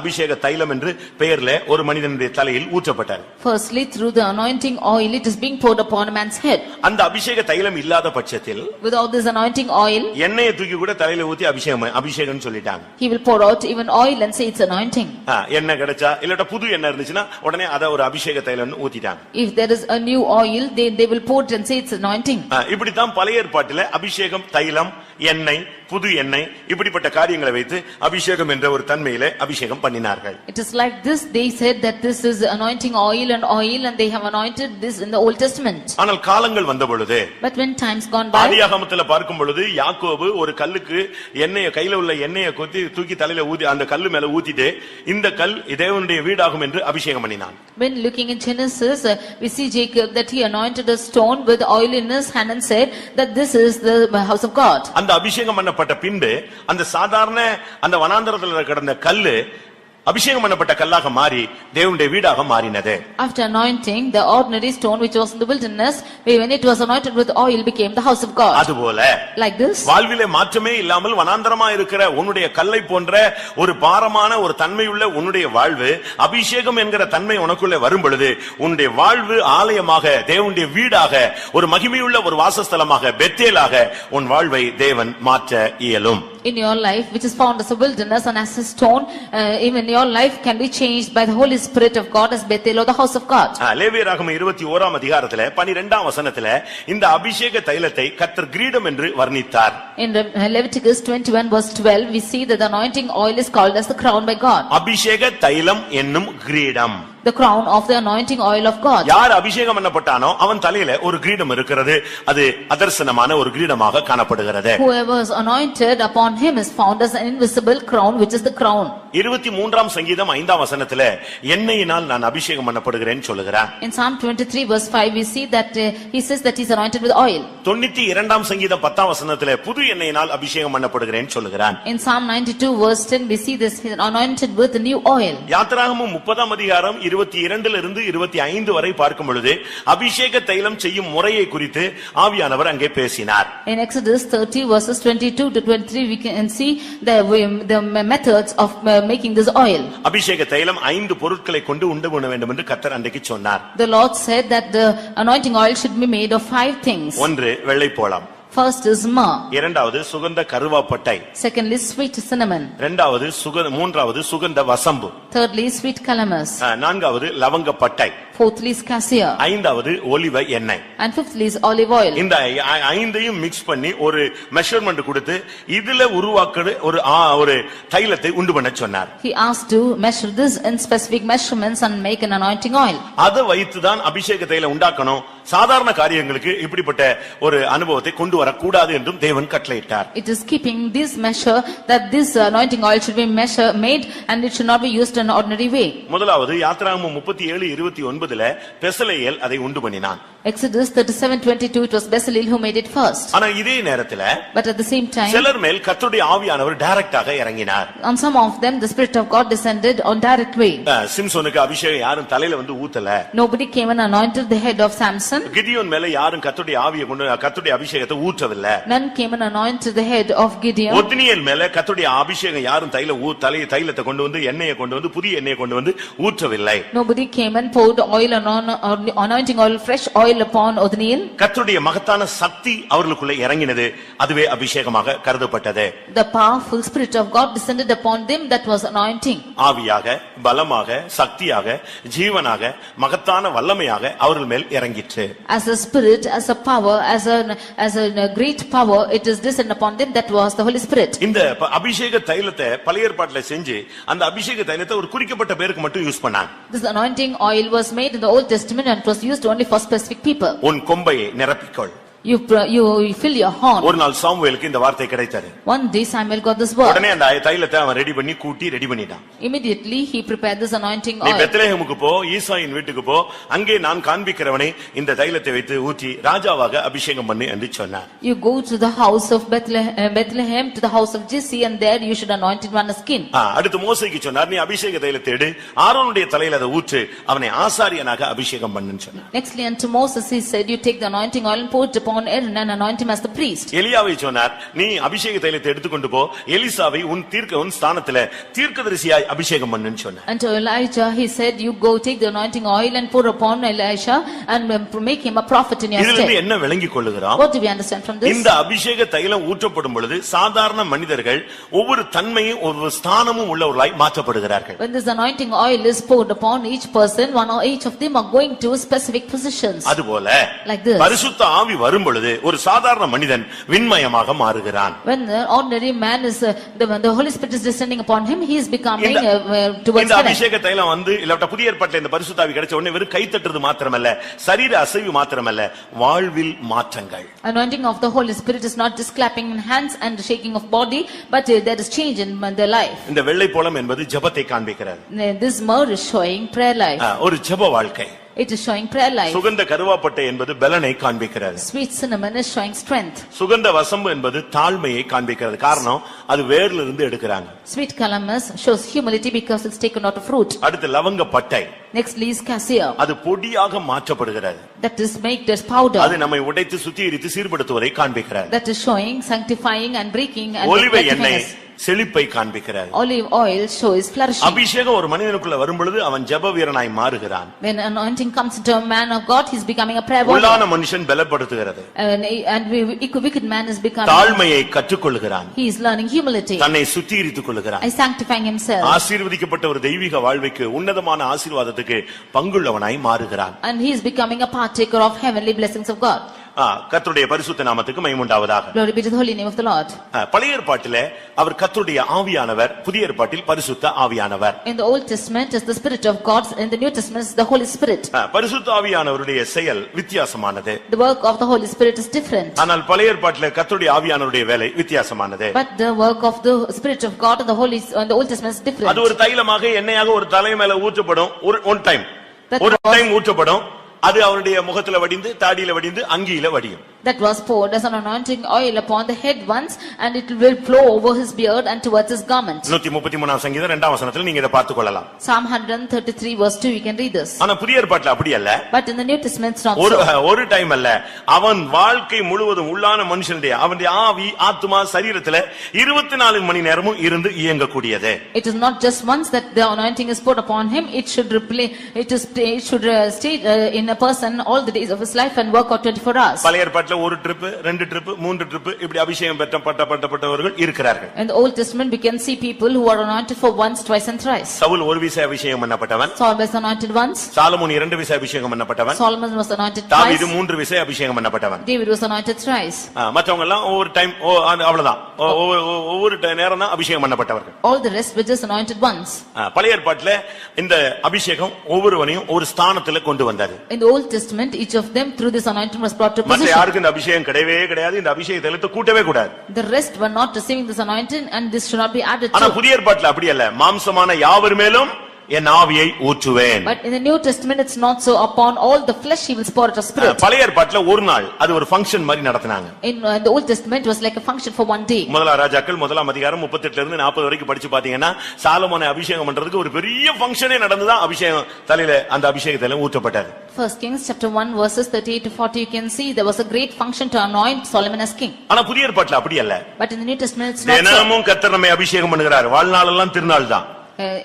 அபிஷேக தைலம் என்று பெயர்ல ஒரு மனிதனுடைய தலையில் ஊற்றப்பட்டார். firstly through the anointing oil, it is being poured upon a man's head. அந்த அபிஷேக தைலம் இல்லாத பட்சத்தில் Without this anointing oil, எண்ணெயை தூக்கி கூட தலையில ஊத்தி அபிஷேகம்னு சொல்லிட்டாங்க. he will pour out even oil and say it's anointing. எண்ணெய் கிடைச்சா இல்லட்ட புது எண்ணெய் இருந்துச்சுன்னா உடனே அத ஒரு அபிஷேக தைலம்னு ஊத்திட்டாங்க. If there is a new oil, they will pour it and say it's anointing. இப்படி தான் பழைய ஏற்பாட்டிலே அபிஷேகம் தைலம் எண்ணெய் புது எண்ணெய் இப்படிப்பட்ட காரியங்களை வைத்து அபிஷேகம் என்ற ஒரு தன்மையிலே அபிஷேகம் பண்ணினார்கள். It is like this, they said that this is anointing oil and they have anointed this in the Old Testament. ஆனால் காலங்கள் வந்த பொழுது But when times gone by, ஆதியாகமத்திலே பார்க்கும் பொழுது யாக்கோபு ஒரு கல்லுக்கு எண்ணெயை கையில உள்ள எண்ணெயை கொத்தி தூக்கி தலையில ஊதி அந்த கல்லு மேல ஊத்திட்டு இந்த கல் தேவனுடைய வீடாகும் என்று அபிஷேகம் பண்ணினான். When looking in Genesis, we see Jacob that he anointed a stone with oil in his hand and said that this is the house of God. அந்த அபிஷேகம் பண்ணப்பட்ட பின்பு அந்த சாதாரண அந்த வனாந்தரத்தில் கிடந்த கல்லு அபிஷேகம் பண்ணப்பட்ட கல்லாக மாறி தேவனுடைய வீடாக மாறினது. After anointing, the ordinary stone which was in the wilderness, when it was anointed with oil, became the house of God. அதுபோல Like this, வாழ்விலே மாற்றமே இல்லாமல் வனாந்தரமா இருக்கிற உன்னுடைய கல்லை போன்ற ஒரு பாரமான ஒரு தன்மையுள்ள உன்னுடைய வாழ்வு அபிஷேகம் என்கிற தன்மை உனக்குள்ளே வரும் பொழுது உன்னுடைய வாழ்வு ஆலயமாக தேவனுடைய வீடாக ஒரு மகிமையுள்ள ஒரு வாசஸ்தலமாக பெத்தேலாக உன் வாழ்வை தேவன் மாற்ற இயலும். in your life which is found as a wilderness and as a stone, even your your life can be changed by the Holy Spirit of God as Bethel or the house of God. லேவியராகமம் 21ஆம் அதிகாரத்திலே 12ஆம் வசனத்திலே இந்த அபிஷேக தைலத்தை கர்த்தர் கிரீடம் என்று வர்ணித்தார். In Leviticus 21 verse 12 we see that the anointing oil is called as the crown by God. அபிஷேக தைலம் என்னும் கிரீடம். The crown of the anointing oil of God. யார் அபிஷேகம் பண்ணப்பட்டானோ அவன் தலையில ஒரு கிரீடம் இருக்கிறது. அது அதர்சனமான ஒரு கிரீடமாக காணப்படுகிறது. Whoever is anointed upon him is found as an invisible crown, which is the crown. 23ஆம் சங்கீதம் 5ஆம் வசனத்திலே எண்ணெயினால் நான் அபிஷேகம் பண்ணப்படுகிறேன் சொல்லுகிறார். In Psalm 23 verse 5 we see that he says that he is anointed with oil. 92ஆம் சங்கீதம் 10ஆம் வசனத்திலே புது எண்ணெயினால் அபிஷேகம் பண்ணப்படுகிறேன் சொல்லுகிறார். In Psalm 92 verse 10 we see this, he is anointed with the new oil. யாத்திராகமம் 30ஆம் அதிகாரம் 22 25 வரை பார்க்கும் பொழுது அபிஷேக தைலம் செய்யும் முறையை குறித்து ஆவியானவர் அங்கே பேசினார். In Exodus 30 verses 22 to 23 we can see the methods of making this oil. அபிஷேக தைலம் 5 பொருட்களை கொண்டு உண்டு பண்ண வேண்டும் என்று கர்த்தர் அன்றைக்கு சொன்னார். The Lord said that the anointing oil should be made of 5 things. ஒன்று வெள்ளைப்போளம். First is myrrh. இரண்டாவது சுகந்த கருவாப்பட்டை. Secondly sweet cinnamon. மூன்றாவது சுகந்த வசம்பு. Thirdly sweet calamus. நான்காவது லவங்கப்பட்டை. Fourthly is cassia. ஐந்தாவது ஒலிவ எண்ணெய். And fifthly is olive oil. இந்த ஐந்தையும் மிக்ஸ் பண்ணி ஒரு மெஷர்மென்ட் கொடுத்து இதுல உருவாக்குற ஒரு தைலத்தை உண்டு பண்ண சொன்னார். He asked to measure this in specific measurements and make an anointing oil. அதை வைத்து தான் அபிஷேக தைலம் உண்டாக்கணும். சாதாரண காரியங்களுக்கு இப்படிப்பட்ட ஒரு அனுபவத்தை கொண்டு வரக்கூடாது என்றும் தேவன் கட்டளையிட்டார். It is keeping this measure that this anointing oil should be made and it should not be used in an ordinary way. முதலாவது யாத்திராகமம் 37:29 பெசலெயேல் அதை உண்டு பண்ணினான். Exodus 37:22 it was Bezalel who made it first. ஆனா இதே நேரத்துல But at the same time சிலர் மேல் கர்த்தருடைய ஆவியானவர் டைரக்டாக இறங்கினார். on some of them the spirit of God descended on direct way. சிம்சோனுக்கு அபிஷேகம் யாரும் தலையில வந்து ஊத்தல. Nobody came and anointed the head of Samson. Gideon மேல யாரும் கர்த்தருடைய ஆவியை கொண்டு கர்த்தருடைய அபிஷேகத்தை ஊற்றவில்லை. None came and anointed the head of Gideon. Othniel மேல கர்த்தருடைய அபிஷேகம் யாரும் தைலத்தை கொண்டு வந்து எண்ணெயை கொண்டு வந்து புதிய எண்ணெயை கொண்டு வந்து ஊற்றவில்லை. Nobody came and poured oil and anointing oil, fresh oil upon Othniel. கர்த்தருடைய மகத்தான சக்தி அவர்களுக்குள்ள இறங்கினது. அதுவே அபிஷேகமாக கருதப்பட்டது. The powerful spirit of God descended upon them, that was anointing. ஆவியாக பலமாக சக்தியாக ஜீவனாக மகத்தான வல்லமையாக அவர்கள் மேல் இறங்கிற்று. As a spirit, as a power, as a great power, it is descended upon them, that was the Holy Spirit. இந்த அபிஷேக தைலத்தை பழைய ஏற்பாட்டிலே செஞ்சு அந்த அபிஷேக தைலத்தை ஒரு குறிக்கப்பட்ட பேருக்கு மட்டும் யூஸ் பண்ணாங்க. This anointing oil was made in the Old Testament and it was used only for specific people. உன் கொம்பையை நிரப்பிக்கொள். You fill your horn. ஒரு நாள் சாமுவேலுக்கு இந்த வார்த்தை கிடைத்தது. One day Samuel got this word. உடனே அந்த தைலத்தை அவன் ரெடி பண்ணி கூட்டி ரெடி பண்ணிட்டான். Immediately he prepared this anointing நீ oil. பெத்லெஹேமுக்கு போ, ஈசாயின் வீட்டுக்கு போ, அங்கே நான் காண்பிக்கிறவனை இந்த தைலத்தை வைத்து ஊற்றி ராஜாவாக அபிஷேகம் பண்ணு என்று சொன்னார். You go to the house of Bethlehem to the house of Jesse and there you should anoint it on the skin. அடுத்து மோசேக்கு சொன்னார், நீ அபிஷேக தைலத்தை எடு, ஆரோனுடைய தலையில அதை ஊற்று, அவனை ஆசாரியனாக அபிஷேகம் பண்ணுன்னு சொன்னார். Nextly unto Moses he said, you take the anointing oil and pour it upon Aaron and anoint him as the priest. எலியாவை சொன்னார், நீ அபிஷேக தைலத்தை எடுத்துக்கொண்டு போ, எலிசாவை உன் ஸ்தானத்திலே தீர்க்கதரிசியாய் அபிஷேகம் பண்ணுன்னு சொன்னார். And to Elijah he said, you go take the anointing oil and pour upon Elisha and make him a prophet in your stead. இதிலிருந்து என்ன விளங்கிக் கொள்ளுகிறோம்? What do we understand from this? இந்த அபிஷேக தைலம் ஊற்றப்படும் பொழுது சாதாரண மனிதர்கள் ஒவ்வொரு தன்மையும் ஒவ்வொரு ஸ்தானமும் உள்ளவர்களாய் மாற்றப்படுகிறார்கள். When this anointing oil is poured upon each person, one or each of them are going to specific positions. அதுபோல Like this. பரிசுத்த ஆவி வரும் பொழுது ஒரு சாதாரண மனிதன் விண்மயமாக மாறுகிறான். When the ordinary man is when the Holy Spirit is descending upon him, he is becoming towards இந்த heaven. அபிஷேக தைலம் வந்து இல்ல புதிய ஏற்பாட்டில் இந்த பரிசுத்த ஆவி கிடைச்ச உடனே வெறும் கை தட்டுறது மாத்திரமல்ல, சரீர அசைவு மாத்திரமல்ல, வாழ்வில் மாற்றங்கள். Anointing of the Holy Spirit is not just clapping in hands and shaking of body, but there is change in their life. இந்த வெள்ளை போலம் என்பது ஜெபத்தை காண்பிக்கிறது. This myrrh is showing prayer life. ஒரு ஜெப வாழ்க்கை. It is showing prayer life. சுகந்த கருவாப்பட்டை என்பது பலனை காண்பிக்கிறது. Sweet cinnamon is showing strength. சுகந்த வசம்பு என்பது தாழ்மையை காண்பிக்கிறது. காரணம் அது வேர்ல இருந்து எடுக்கறாங்க. Sweet calamus shows humility because it's taken out of fruit. அடுத்து லவங்கப்பட்டை. Nextly is cassia. அது பொடியாக மாற்றப்படுகிறது. That is made as powder. அது நம்மை உடைத்து சுத்திகரித்து சீர்படுத்துவதை காண்பிக்கிறது. That is showing sanctifying and breaking and ஒலிவ எண்ணெய் செழிப்பை காண்பிக்கிறது. Olive oil shows flourishing. அபிஷேகம் ஒரு மனிதனுக்குள்ள வரும் பொழுது அவன் ஜெப வீரனாய் மாறுகிறான். When anointing comes into a man of God, he is becoming a prayer warrior. உள்ளான மனுஷன் பலப்படுத்துகிறது. And wicked man is becoming. தாழ்மையை கற்றுக்கொள்கிறான். He is learning humility. தன்னை சுத்திகரித்துக் கொள்கிறான். I sanctifying himself. ஆசீர்வதிக்கப்பட்ட ஒரு தெய்வீக வாழ்வுக்கு உன்னதமான ஆசீர்வாதத்துக்கு பங்குள்ளவனாய் மாறுகிறான். And he is becoming a partaker of heavenly blessings of God. கர்த்தருடைய பரிசுத்த நாமத்துக்கு மகிமை உண்டாவதாக. Glory be to the holy name of the Lord. பழைய ஏற்பாட்டிலே அவர் கர்த்தருடைய ஆவியானவர், புதிய ஏற்பாட்டில் பரிசுத்த ஆவியானவர். In the Old Testament is the Spirit of God, in the New Testament is the Holy Spirit. பரிசுத்த ஆவியானவருடைய செயல் வித்தியாசமானது. The work of the Holy Spirit is different. ஆனால் பழைய ஏற்பாட்டிலே கர்த்தருடைய ஆவியானவருடைய வேலை வித்தியாசமானது. But the work of the Spirit of God in the Old Testament is different. அது ஒரு தைலமாக எண்ணெயாக ஒரு தலை மேல ஊற்றப்படும். ஒரு டைம் ஊற்றப்படும். அது அவருடைய முகத்துல வடிந்து, தாடியில வடிந்து, அங்கியில வடியும். That was poured as an anointing oil upon the head once, and it will flow over his beard and towards his garment. 133 சங்கீதம் 2 வசனத்தில் நீங்க இத பார்த்து கொள்ளலாம். Psalm 133 verse 2 you can read this. ஆனா புதிய ஏற்பாட்டில் அப்படி அல்ல. But in the New Testament it's not so. ஒரு டைம் அல்ல, அவன் வாழ்க்கை முழுவதும் உள்ளான மனுஷனுடைய அவனுடைய ஆவி, ஆத்துமா, சரீரத்திலே 24 மணி நேரமும் இருந்து இயங்கக்கூடியது. It is not just once that the anointing is poured upon him, it should stay in a person all the days of his life and work out 24 hours. பழைய ஏற்பாட்டில் ஒரு ட்ரிப், 2 ட்ரிப், 3 ட்ரிப் இப்படி அபிஷேகம் பெற்றப்பட்டவர்கள் இருக்கிறார்கள். In the Old Testament we can see people who are anointed for once, twice and thrice. Saul ஒரு விசை அபிஷேகம் பண்ணப்பட்டவன். Saul was anointed once. Solomon 2 விசை அபிஷேகம் பண்ணப்பட்டவன். Solomon was anointed twice. தாவீது 3 விசை அபிஷேகம் பண்ணப்பட்டவன். David was anointed thrice. மற்றவங்க எல்லாம் ஒவ்வொரு டைம் அவ்வளவுதான், ஒவ்வொரு நேரம் தான் அபிஷேகம் பண்ணப்பட்டவர்கள். All the rest were just anointed once. பழைய ஏற்பாட்டிலே இந்த அபிஷேகம் ஒவ்வொருவனையும் ஒரு ஸ்தானத்துல கொண்டு வந்தது. In the Old Testament each of them through this anointing was brought to position. மற்ற யாருக்கும் இந்த அபிஷேகம் கிடையவே கிடையாது. இந்த அபிஷேகத்தை எடுத்து கூட்டவே கூடாது. The rest were not receiving this anointing and this should not be added to. ஆனா புதிய ஏற்பாட்டில் அப்படி அல்ல. மாம்சமான யாவர் மேலும் என் ஆவியை ஊற்றுவேன். But in the New Testament it's not so. Upon all the flesh he will pour out a spirit. பழைய ஏற்பாட்டில் ஒரு நாள் அது ஒரு ஃபங்க்ஷன் மாதிரி நடத்துனாங்க. In the Old Testament it was like a function for one day. முதலாம் ராஜாக்கள் 1 அதிகாரம் 38 இருந்து 40 வரைக்கும் படிச்சு பாத்தீங்கன்னா சாலமோனை அபிஷேகம் பண்றதுக்கு ஒரு பெரிய ஃபங்க்ஷனே நடந்துதான் அபிஷேகம் தலையில அந்த அபிஷேகத்தில ஊற்றப்பட்டது. First Kings chapter 1 verses 38 to 40 you can see there was a great function to anoint Solomon as king. ஆனா புதிய ஏற்பாட்டில் அப்படி அல்ல. But in the New Testament it's not so. தினமும் கர்த்தர் நம்மை அபிஷேகம் பண்ணுகிறார். வாழ்நாள் எல்லாம் திருநாள் தான்.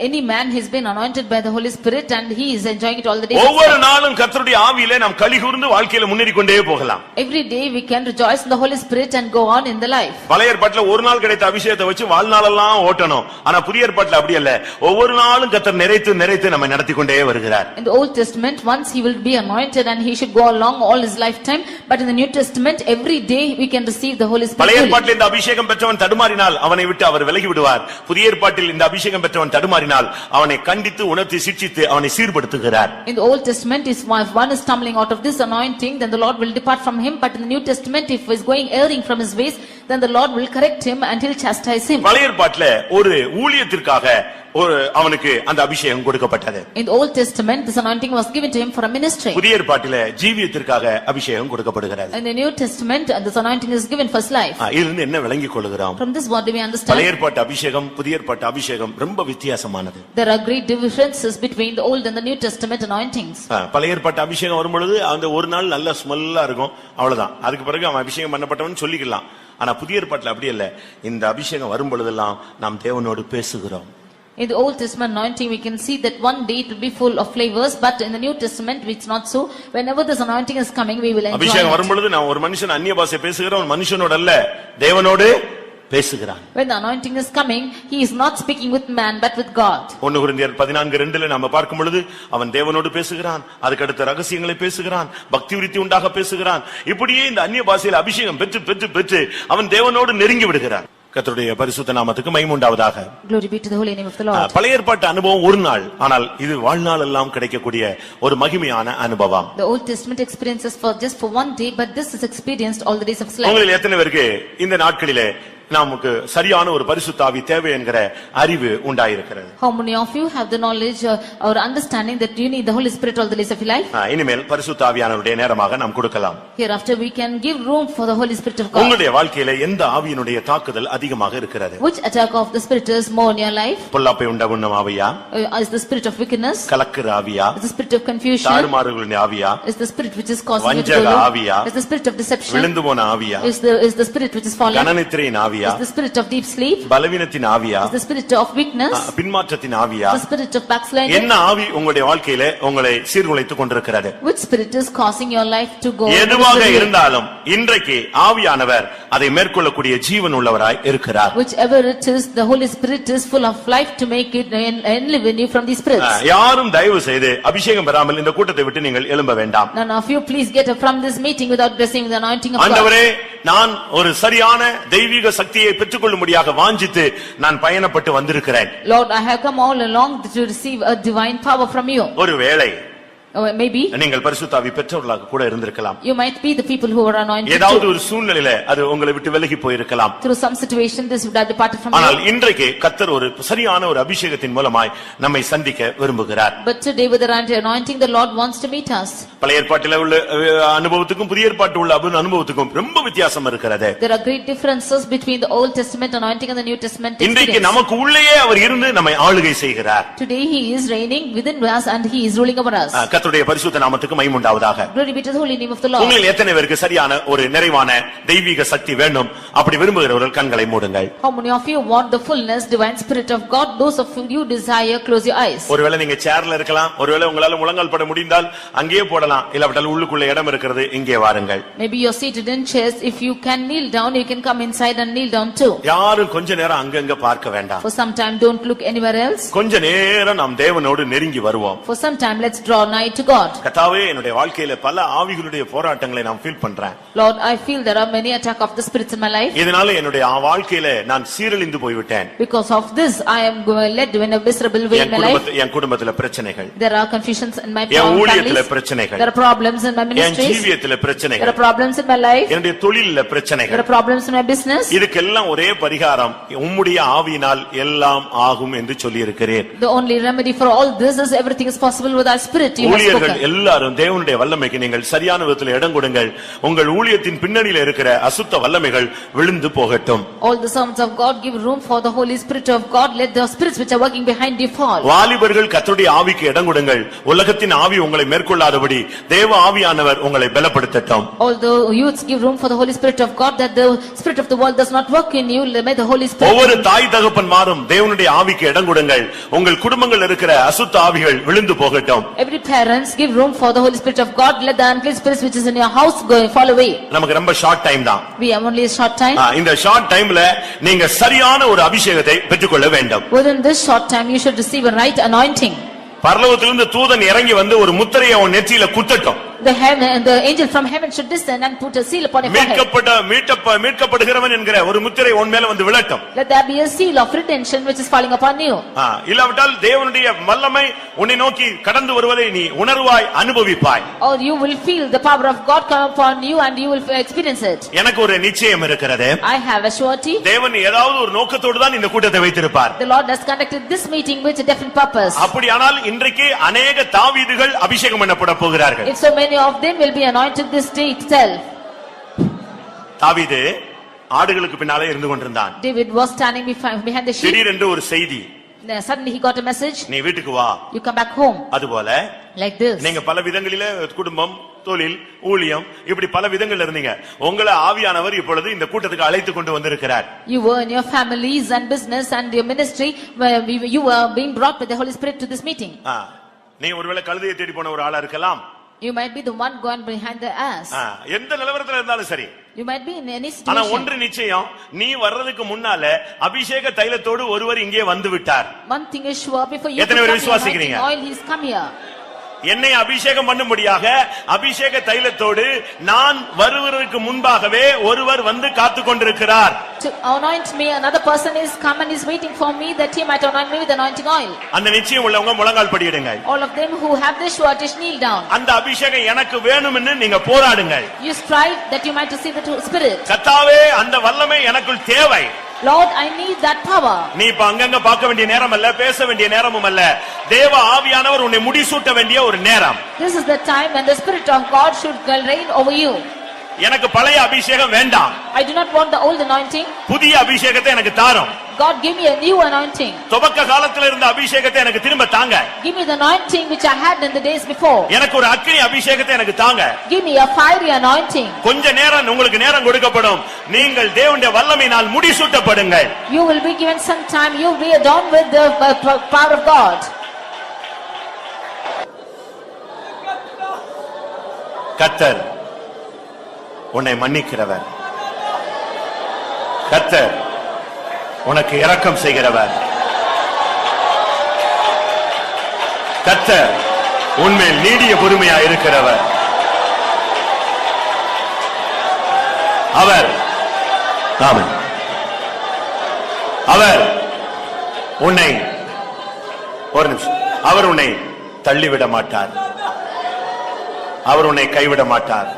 Any man has been anointed by the Holy Spirit and he is enjoying it all the days. ஒவ்வொரு நாளும் கர்த்தருடைய ஆவியிலே நாம் களிகூர்ந்து வாழ்க்கையில முன்னேறிக் கொண்டே போகலாம். Every day we can rejoice in the Holy Spirit and go on in the life. பழைய ஏற்பாட்டில் ஒரு நாள் கிடைத்த அபிஷேகத்தை வச்சு வாழ்நாளெல்லாம் ஓட்டணும். ஆனா புதிய ஏற்பாட்டில் அப்படி அல்ல. ஒவ்வொரு நாளும் கர்த்தர் நிறைத்து நம்மை நடத்தி கொண்டே வருகிறார். In the Old Testament once he will be anointed and he should go along all his lifetime, but in the New Testament every day we can receive the Holy Spirit. பழைய ஏற்பாட்டில் இந்த அபிஷேகம் பெற்றவன் தடுமாறினால் அவனை விட்டு அவர் விலகி விடுவார். புதிய ஏற்பாட்டில் இந்த அபிஷேகம் பெற்றவன் தடுமாறினால் அவனை கண்டித்து உணர்த்தி சிட்சித்து அவனை சீர்படுத்துகிறார். In the Old Testament if one is stumbling out of this anointing then the Lord will depart from him, but in the New Testament if he is going erring from his ways then the Lord will correct him and he'll chastise him. பழைய ஏற்பாட்டிலே ஒரு ஊழியத்திற்காக அவனுக்கு அந்த அபிஷேகம் கொடுக்கப்பட்டது. In the Old Testament this anointing was given to him for a ministry. புதிய ஏற்பாட்டிலே ஜீவியத்திற்காக அபிஷேகம் கொடுக்கப்படுகிறது. In the New Testament this anointing is given for his life. இதிலிருந்து என்ன விளங்கிக் கொள்கிறோம்? From this what do we understand? பழைய ஏற்பாட்டு அபிஷேகம் புதிய ஏற்பாட்டு அபிஷேகம் ரொம்ப வித்தியாசமானது. There are great differences between the Old and the New Testament anointings. பழைய ஏற்பாட்டு அபிஷேகம் வரும் பொழுது அந்த ஒரு நாள் நல்ல ஸ்மெல்லா இருக்கும், அவ்வளவுதான். அதுக்கு பிறகு அவன் அபிஷேகம் பண்ணப்பட்டவன் சொல்லிக்கலாம். ஆனா புதிய ஏற்பாட்டில் அப்படி இல்ல. இந்த அபிஷேகம் வரும் பொழுதெல்லாம் நாம் தேவனோடு பேசுகிறோம். In the Old Testament anointing we can see that one day it will be full of flavors, but in the New Testament it's not so. Whenever this anointing is coming we will enjoy it. அபிஷேகம் வரும் பொழுது நான் ஒரு மனுஷன் அந்நிய பாஷை பேசுகிறவன் மனுஷனோட அல்ல தேவனோடு பேசுகிறான். When the anointing is coming he is not speaking with man but with God. 1 கொரிந்தியர் 14:2 நாம பார்க்கும் பொழுது அவன் தேவனோடு பேசுகிறான், அதுக்கு அடுத்த ரகசியங்களை பேசுகிறான், பக்தி விருத்தி உண்டாக பேசுகிறான். இப்படியே இந்த அந்நிய பாஷையில் அபிஷேகம் பெற்று அவன் தேவனோடு நெருங்கி விடுகிறான். கர்த்தருடைய பரிசுத்த நாமத்துக்கு மகிமை உண்டாவதாக. Glory be to the holy name of the Lord. பழைய ஏற்பாட்டு அனுபவம் ஒரு நாள், ஆனால் இது வாழ்நாள் எல்லாம் கிடைக்கக்கூடிய ஒரு மகிமையான அனுபவம். The Old Testament experiences for just for one day, but this is experienced all the days of his life. உங்களில் எத்தனை பேருக்கு இந்த நாட்களிலே நமக்கு சரியான ஒரு பரிசுத்த ஆவி தேவை என்கிற அறிவு உண்டாயிருக்கிறது? How many of you have the knowledge or understanding that you need the Holy Spirit all the days of your life? இனிமேல் பரிசுத்த ஆவியானவருடைய நேரமாக நாம் கொடுக்கலாம். Hereafter we can give room for the Holy Spirit of God. உங்களுடைய வாழ்க்கையிலே எந்த ஆவியினுடைய தாக்குதல் அதிகமாக இருக்கிறது? Which attack of the Spirit is more in your life? பொல்லாப்பை உண்டாக்கும் ஆவியா? Is the spirit of wickedness? கலக்குற ஆவியா? Is the spirit of confusion? தாறுமாறுகளின் ஆவியா? Is the spirit which is causing வஞ்சக ஆவியா? Is the spirit of deception? விழுந்து போன ஆவியா? Is the spirit which is fallen? கனநித்திரையின் ஆவியா? ஆவியா? Is the spirit of deep sleep? பலவீனத்தின் ஆவியா? Is the spirit of weakness? பின்மாற்றத்தின் ஆவியா? The spirit of backsliding? என்ன ஆவி உங்களுடைய வாழ்க்கையில உங்களை சீர்குலைத்துக் கொண்டிருக்கிறது? Which spirit is causing your life to go? எதுவாக இருந்தாலும் இன்றைக்கு ஆவியானவர் அதை மேற்கொள்ளக்கூடிய ஜீவன் உள்ளவராய் இருக்கிறார். Whichever it is, the Holy Spirit is full of life to make it and live in you from these spirits. யாரும் தயவு செய்து அபிஷேகம் பெறாமல் இந்த கூட்டத்தை விட்டு நீங்கள் எழும்ப வேண்டாம். None of you please get up from this meeting without receiving the anointing of God. ஆண்டவரே, நான் ஒரு சரியான தெய்வீக சக்தியை பெற்றுக்கொள்ளும்படியாக வாஞ்சித்து நான் பயணப்பட்டு வந்திருக்கிறேன். Lord, I have come all along to receive a divine power from you. ஒருவேளை maybe நீங்கள் பரிசுத்த ஆவி பெற்றவர்களாக கூட இருந்திருக்கலாம். you might be the people who are anointed. ஏதாவது ஒரு சூழ்நிலையில அது உங்களை விட்டு விலகி போயிருக்கலாம். Through some situation this would have departed from you. ஆனால் இன்றைக்கு கர்த்தர் ஒரு சரியான ஒரு அபிஷேகத்தின் மூலமாய் நம்மை சந்திக்க விரும்புகிறார். But today with the anointing the Lord wants to meet us. பழைய ஏற்பாட்டில் உள்ள அனுபவத்துக்கும் புதிய ஏற்பாட்டில் உள்ள அனுபவத்துக்கும் ரொம்ப வித்தியாசம் இருக்கிறது. There are great differences between the Old Testament anointing and the New Testament experience. இன்றைக்கு நமக்கு உள்ளேயே அவர் இருந்து நம்மை ஆளுகை செய்கிறார். Today he is reigning within us and he is ruling over us. கர்த்தருடைய பரிசுத்த நாமத்துக்கு மகிமை உண்டாவதாக. Glory be to the holy name of the Lord. உங்களில் எத்தனை பேருக்கு சரியான ஒரு நிறைவான தெய்வீக சக்தி வேண்டும்? அப்படி விரும்புகிறவர்கள் கண்களை மூடுங்கள். How many of you want the fullness divine spirit of God? Those of you desire, close your eyes. ஒருவேளை நீங்க சேர்ல இருக்கலாம், ஒருவேளை உங்களால முழங்கால் பட முடிந்தால் அங்கேயே போடலாம், இல்லாவிட்டால் உள்ளுக்குள்ள இடம் இருக்கிறது, இங்கே வாருங்கள். Maybe you are seated in chairs. If you can kneel down, you can come inside and kneel down too. யாரும் கொஞ்ச நேரம் அங்கங்க பார்க்க வேண்டாம். For some time don't look anywhere else. கொஞ்ச நேரம் நாம் தேவனோடு நெருங்கி வருவோம். For some time let's draw nigh to God. கர்த்தாவே, என்னுடைய வாழ்க்கையில பல ஆவிகளுடைய போராட்டங்களை நான் ஃபீல் பண்றேன். Lord, I feel there are many attack of the spirits in my life. இதனால என்னுடைய வாழ்க்கையில நான் சீரழிந்து போய்விட்டேன். Because of this I am led in a miserable way in my life. என் குடும்பத்துல பிரச்சனைகள். There are confusions in my family. என் ஊழியத்துல பிரச்சனைகள். There are problems in my ministry. என் ஜீவியத்துல பிரச்சனைகள். There are problems in my life. என்னுடைய தொழில்ல பிரச்சனைகள். There are problems in my business. இதுக்கெல்லாம் ஒரே பரிகாரம் உம்முடைய ஆவியினால் எல்லாம் ஆகும் என்று சொல்லி இருக்கிறேன். The only remedy for all this is everything is possible with our spirit. You have ஊழியர்கள் spoken. எல்லாரும் தேவனுடைய வல்லமைக்கு நீங்கள் சரியான விதத்தில் இடம் கொடுங்கள். உங்கள் ஊழியத்தின் பின்னணியில இருக்கிற அசுத்த வல்லமைகள் விழுந்து போகட்டும். All the servants of God give room for the Holy Spirit of God. Let the spirits which are working behind you fall. வாலிபர்கள் கர்த்தருடைய ஆவிக்கு இடம் கொடுங்கள். உலகத்தின் ஆவி உங்களை மேற்கொள்ளாதபடி தேவ ஆவியானவர் உங்களை பலப்படுத்தட்டும். All the youths give room for the Holy Spirit of God, that the spirit of the world does not work in you. May the Holy Spirit. ஒவ்வொரு தாய் தகப்பன்மாரும் தேவனுடைய ஆவிக்கு இடம் கொடுங்கள். உங்கள் குடும்பங்கள் இருக்கிற அசுத்த ஆவிகள் விழுந்து போகட்டும். Every parents give room for the Holy Spirit of God. Let the unclean spirits which is in your house go fall away. நமக்கு ரொம்ப ஷார்ட் டைம் தான். We have only a short time. இந்த ஷார்ட் டைம்ல நீங்க சரியான ஒரு அபிஷேகத்தை பெற்றுக்கொள்ள வேண்டும். Within this short time you should receive a right anointing. பரலோகத்திலிருந்து தூதன் இறங்கி வந்து ஒரு முத்திரையை உன் நெற்றியில குத்தட்டும். The angel from heaven should descend and put a seal upon your forehead. மீட்கப்படுகிறவன் என்கிற ஒரு முத்திரை உன் மேல வந்து விழட்டும். Let there be a seal of redemption which is falling upon you. இல்லாவிட்டால் தேவனுடைய வல்லமை உன்னை நோக்கி கடந்து வருவதை நீ உணர்வாய், அனுபவிப்பாய். Or you will feel the power of God come upon you and you will experience it. எனக்கு ஒரு நிச்சயம் இருக்கிறது. I have a surety. தேவன் ஏதாவது ஒரு நோக்கத்தோடு தான் இந்த கூட்டத்தை வைத்திருப்பார். The Lord has conducted this meeting with a definite purpose. அப்படியானால் இன்றைக்கு அநேக தாவீதுகள் அபிஷேகம் பண்ணப்பட போகிறார்கள். If so many of them will be anointed this day itself. தாவீது ஆடுகளுக்கு பின்னாலே இருந்து கொண்டிருந்தான். David was standing behind the sheep. திடீரென்று ஒரு செய்தி. Suddenly he got a message. நீ வீட்டுக்கு வா. You come back home. அதுபோல like this. நீங்க பல விதங்களிலே குடும்பம், தொழில், ஊழியம் இப்படி பல விதங்கள் இருந்தீங்க. உங்களை ஆவியானவர் இப்பொழுது இந்த கூட்டத்துக்கு அழைத்து கொண்டு வந்திருக்கிறார். You were in your families and business and your ministry where you were being brought by the Holy Spirit to this meeting. நீ ஒருவேளை கழுதையை தேடி போன ஒரு ஆளா இருக்கலாம். You might be the one going behind the ass. எந்த நிலவரத்துல இருந்தாலும் சரி. You might be in any situation. ஆனா ஒன்று நிச்சயம், நீ வர்றதுக்கு முன்னால அபிஷேக தைலத்தோடு ஒருவர் இங்கே வந்து விட்டார். One thing is sure, before you எத்தனை பேர் விசுவாசிக்கிறீங்க? oil he's come here. என்னை அபிஷேகம் பண்ணும்படியாக அபிஷேக தைலத்தோடு நான் வருவதற்கு முன்பாகவே ஒருவர் வந்து காத்து கொண்டிருக்கிறார். To anoint me, another person is come and is waiting for me that he might anoint me with anointing oil. அந்த நிச்சயம் உள்ளவங்க முழங்கால் படியிடுங்க. All of them who have this surety kneel down. அந்த அபிஷேகம் எனக்கு வேணும்னு நீங்க போராடுங்க. You strive that you might receive the Spirit. கர்த்தாவே, அந்த வல்லமை எனக்குள் தேவை. Lord, I need that power. நீ இப்ப அங்கங்க பார்க்க வேண்டிய நேரம் அல்ல, பேச வேண்டிய நேரமும் அல்ல. தேவ ஆவியானவர் உன்னை முடிசூட்ட வேண்டிய ஒரு நேரம். This is the time when the Spirit of God should reign over you. எனக்கு பழைய அபிஷேகம் வேண்டாம். I do not want the old anointing. புதிய அபிஷேகத்தை எனக்கு தாரும். God, give me a new anointing. துவக்க காலத்துல இருந்த அபிஷேகத்தை எனக்கு திரும்ப தாங்க. Give me the anointing which I had in the days before. எனக்கு ஒரு அக்கினி அபிஷேகத்தை எனக்கு தாங்க. Give me a fiery anointing. கொஞ்ச நேரம் உங்களுக்கு நேரம் கொடுக்கப்படும். நீங்கள் தேவனுடைய வல்லமையினால் முடிசூட்டப்படுங்கள். You will be given some time. You will be adorned with the power of God. கர்த்தர் உன்னை மன்னிக்கிறவர். கர்த்தர் உனக்கு இரக்கம் செய்கிறவர். கர்த்தர் உன்மேல் நீடிய பொறுமையா இருக்கிறவர். அவர் ஆமென். அவர் உன்னை ஒரு நிமிஷம், அவர் உன்னை தள்ளிவிட மாட்டார். அவர் உன்னை கைவிட மாட்டார்.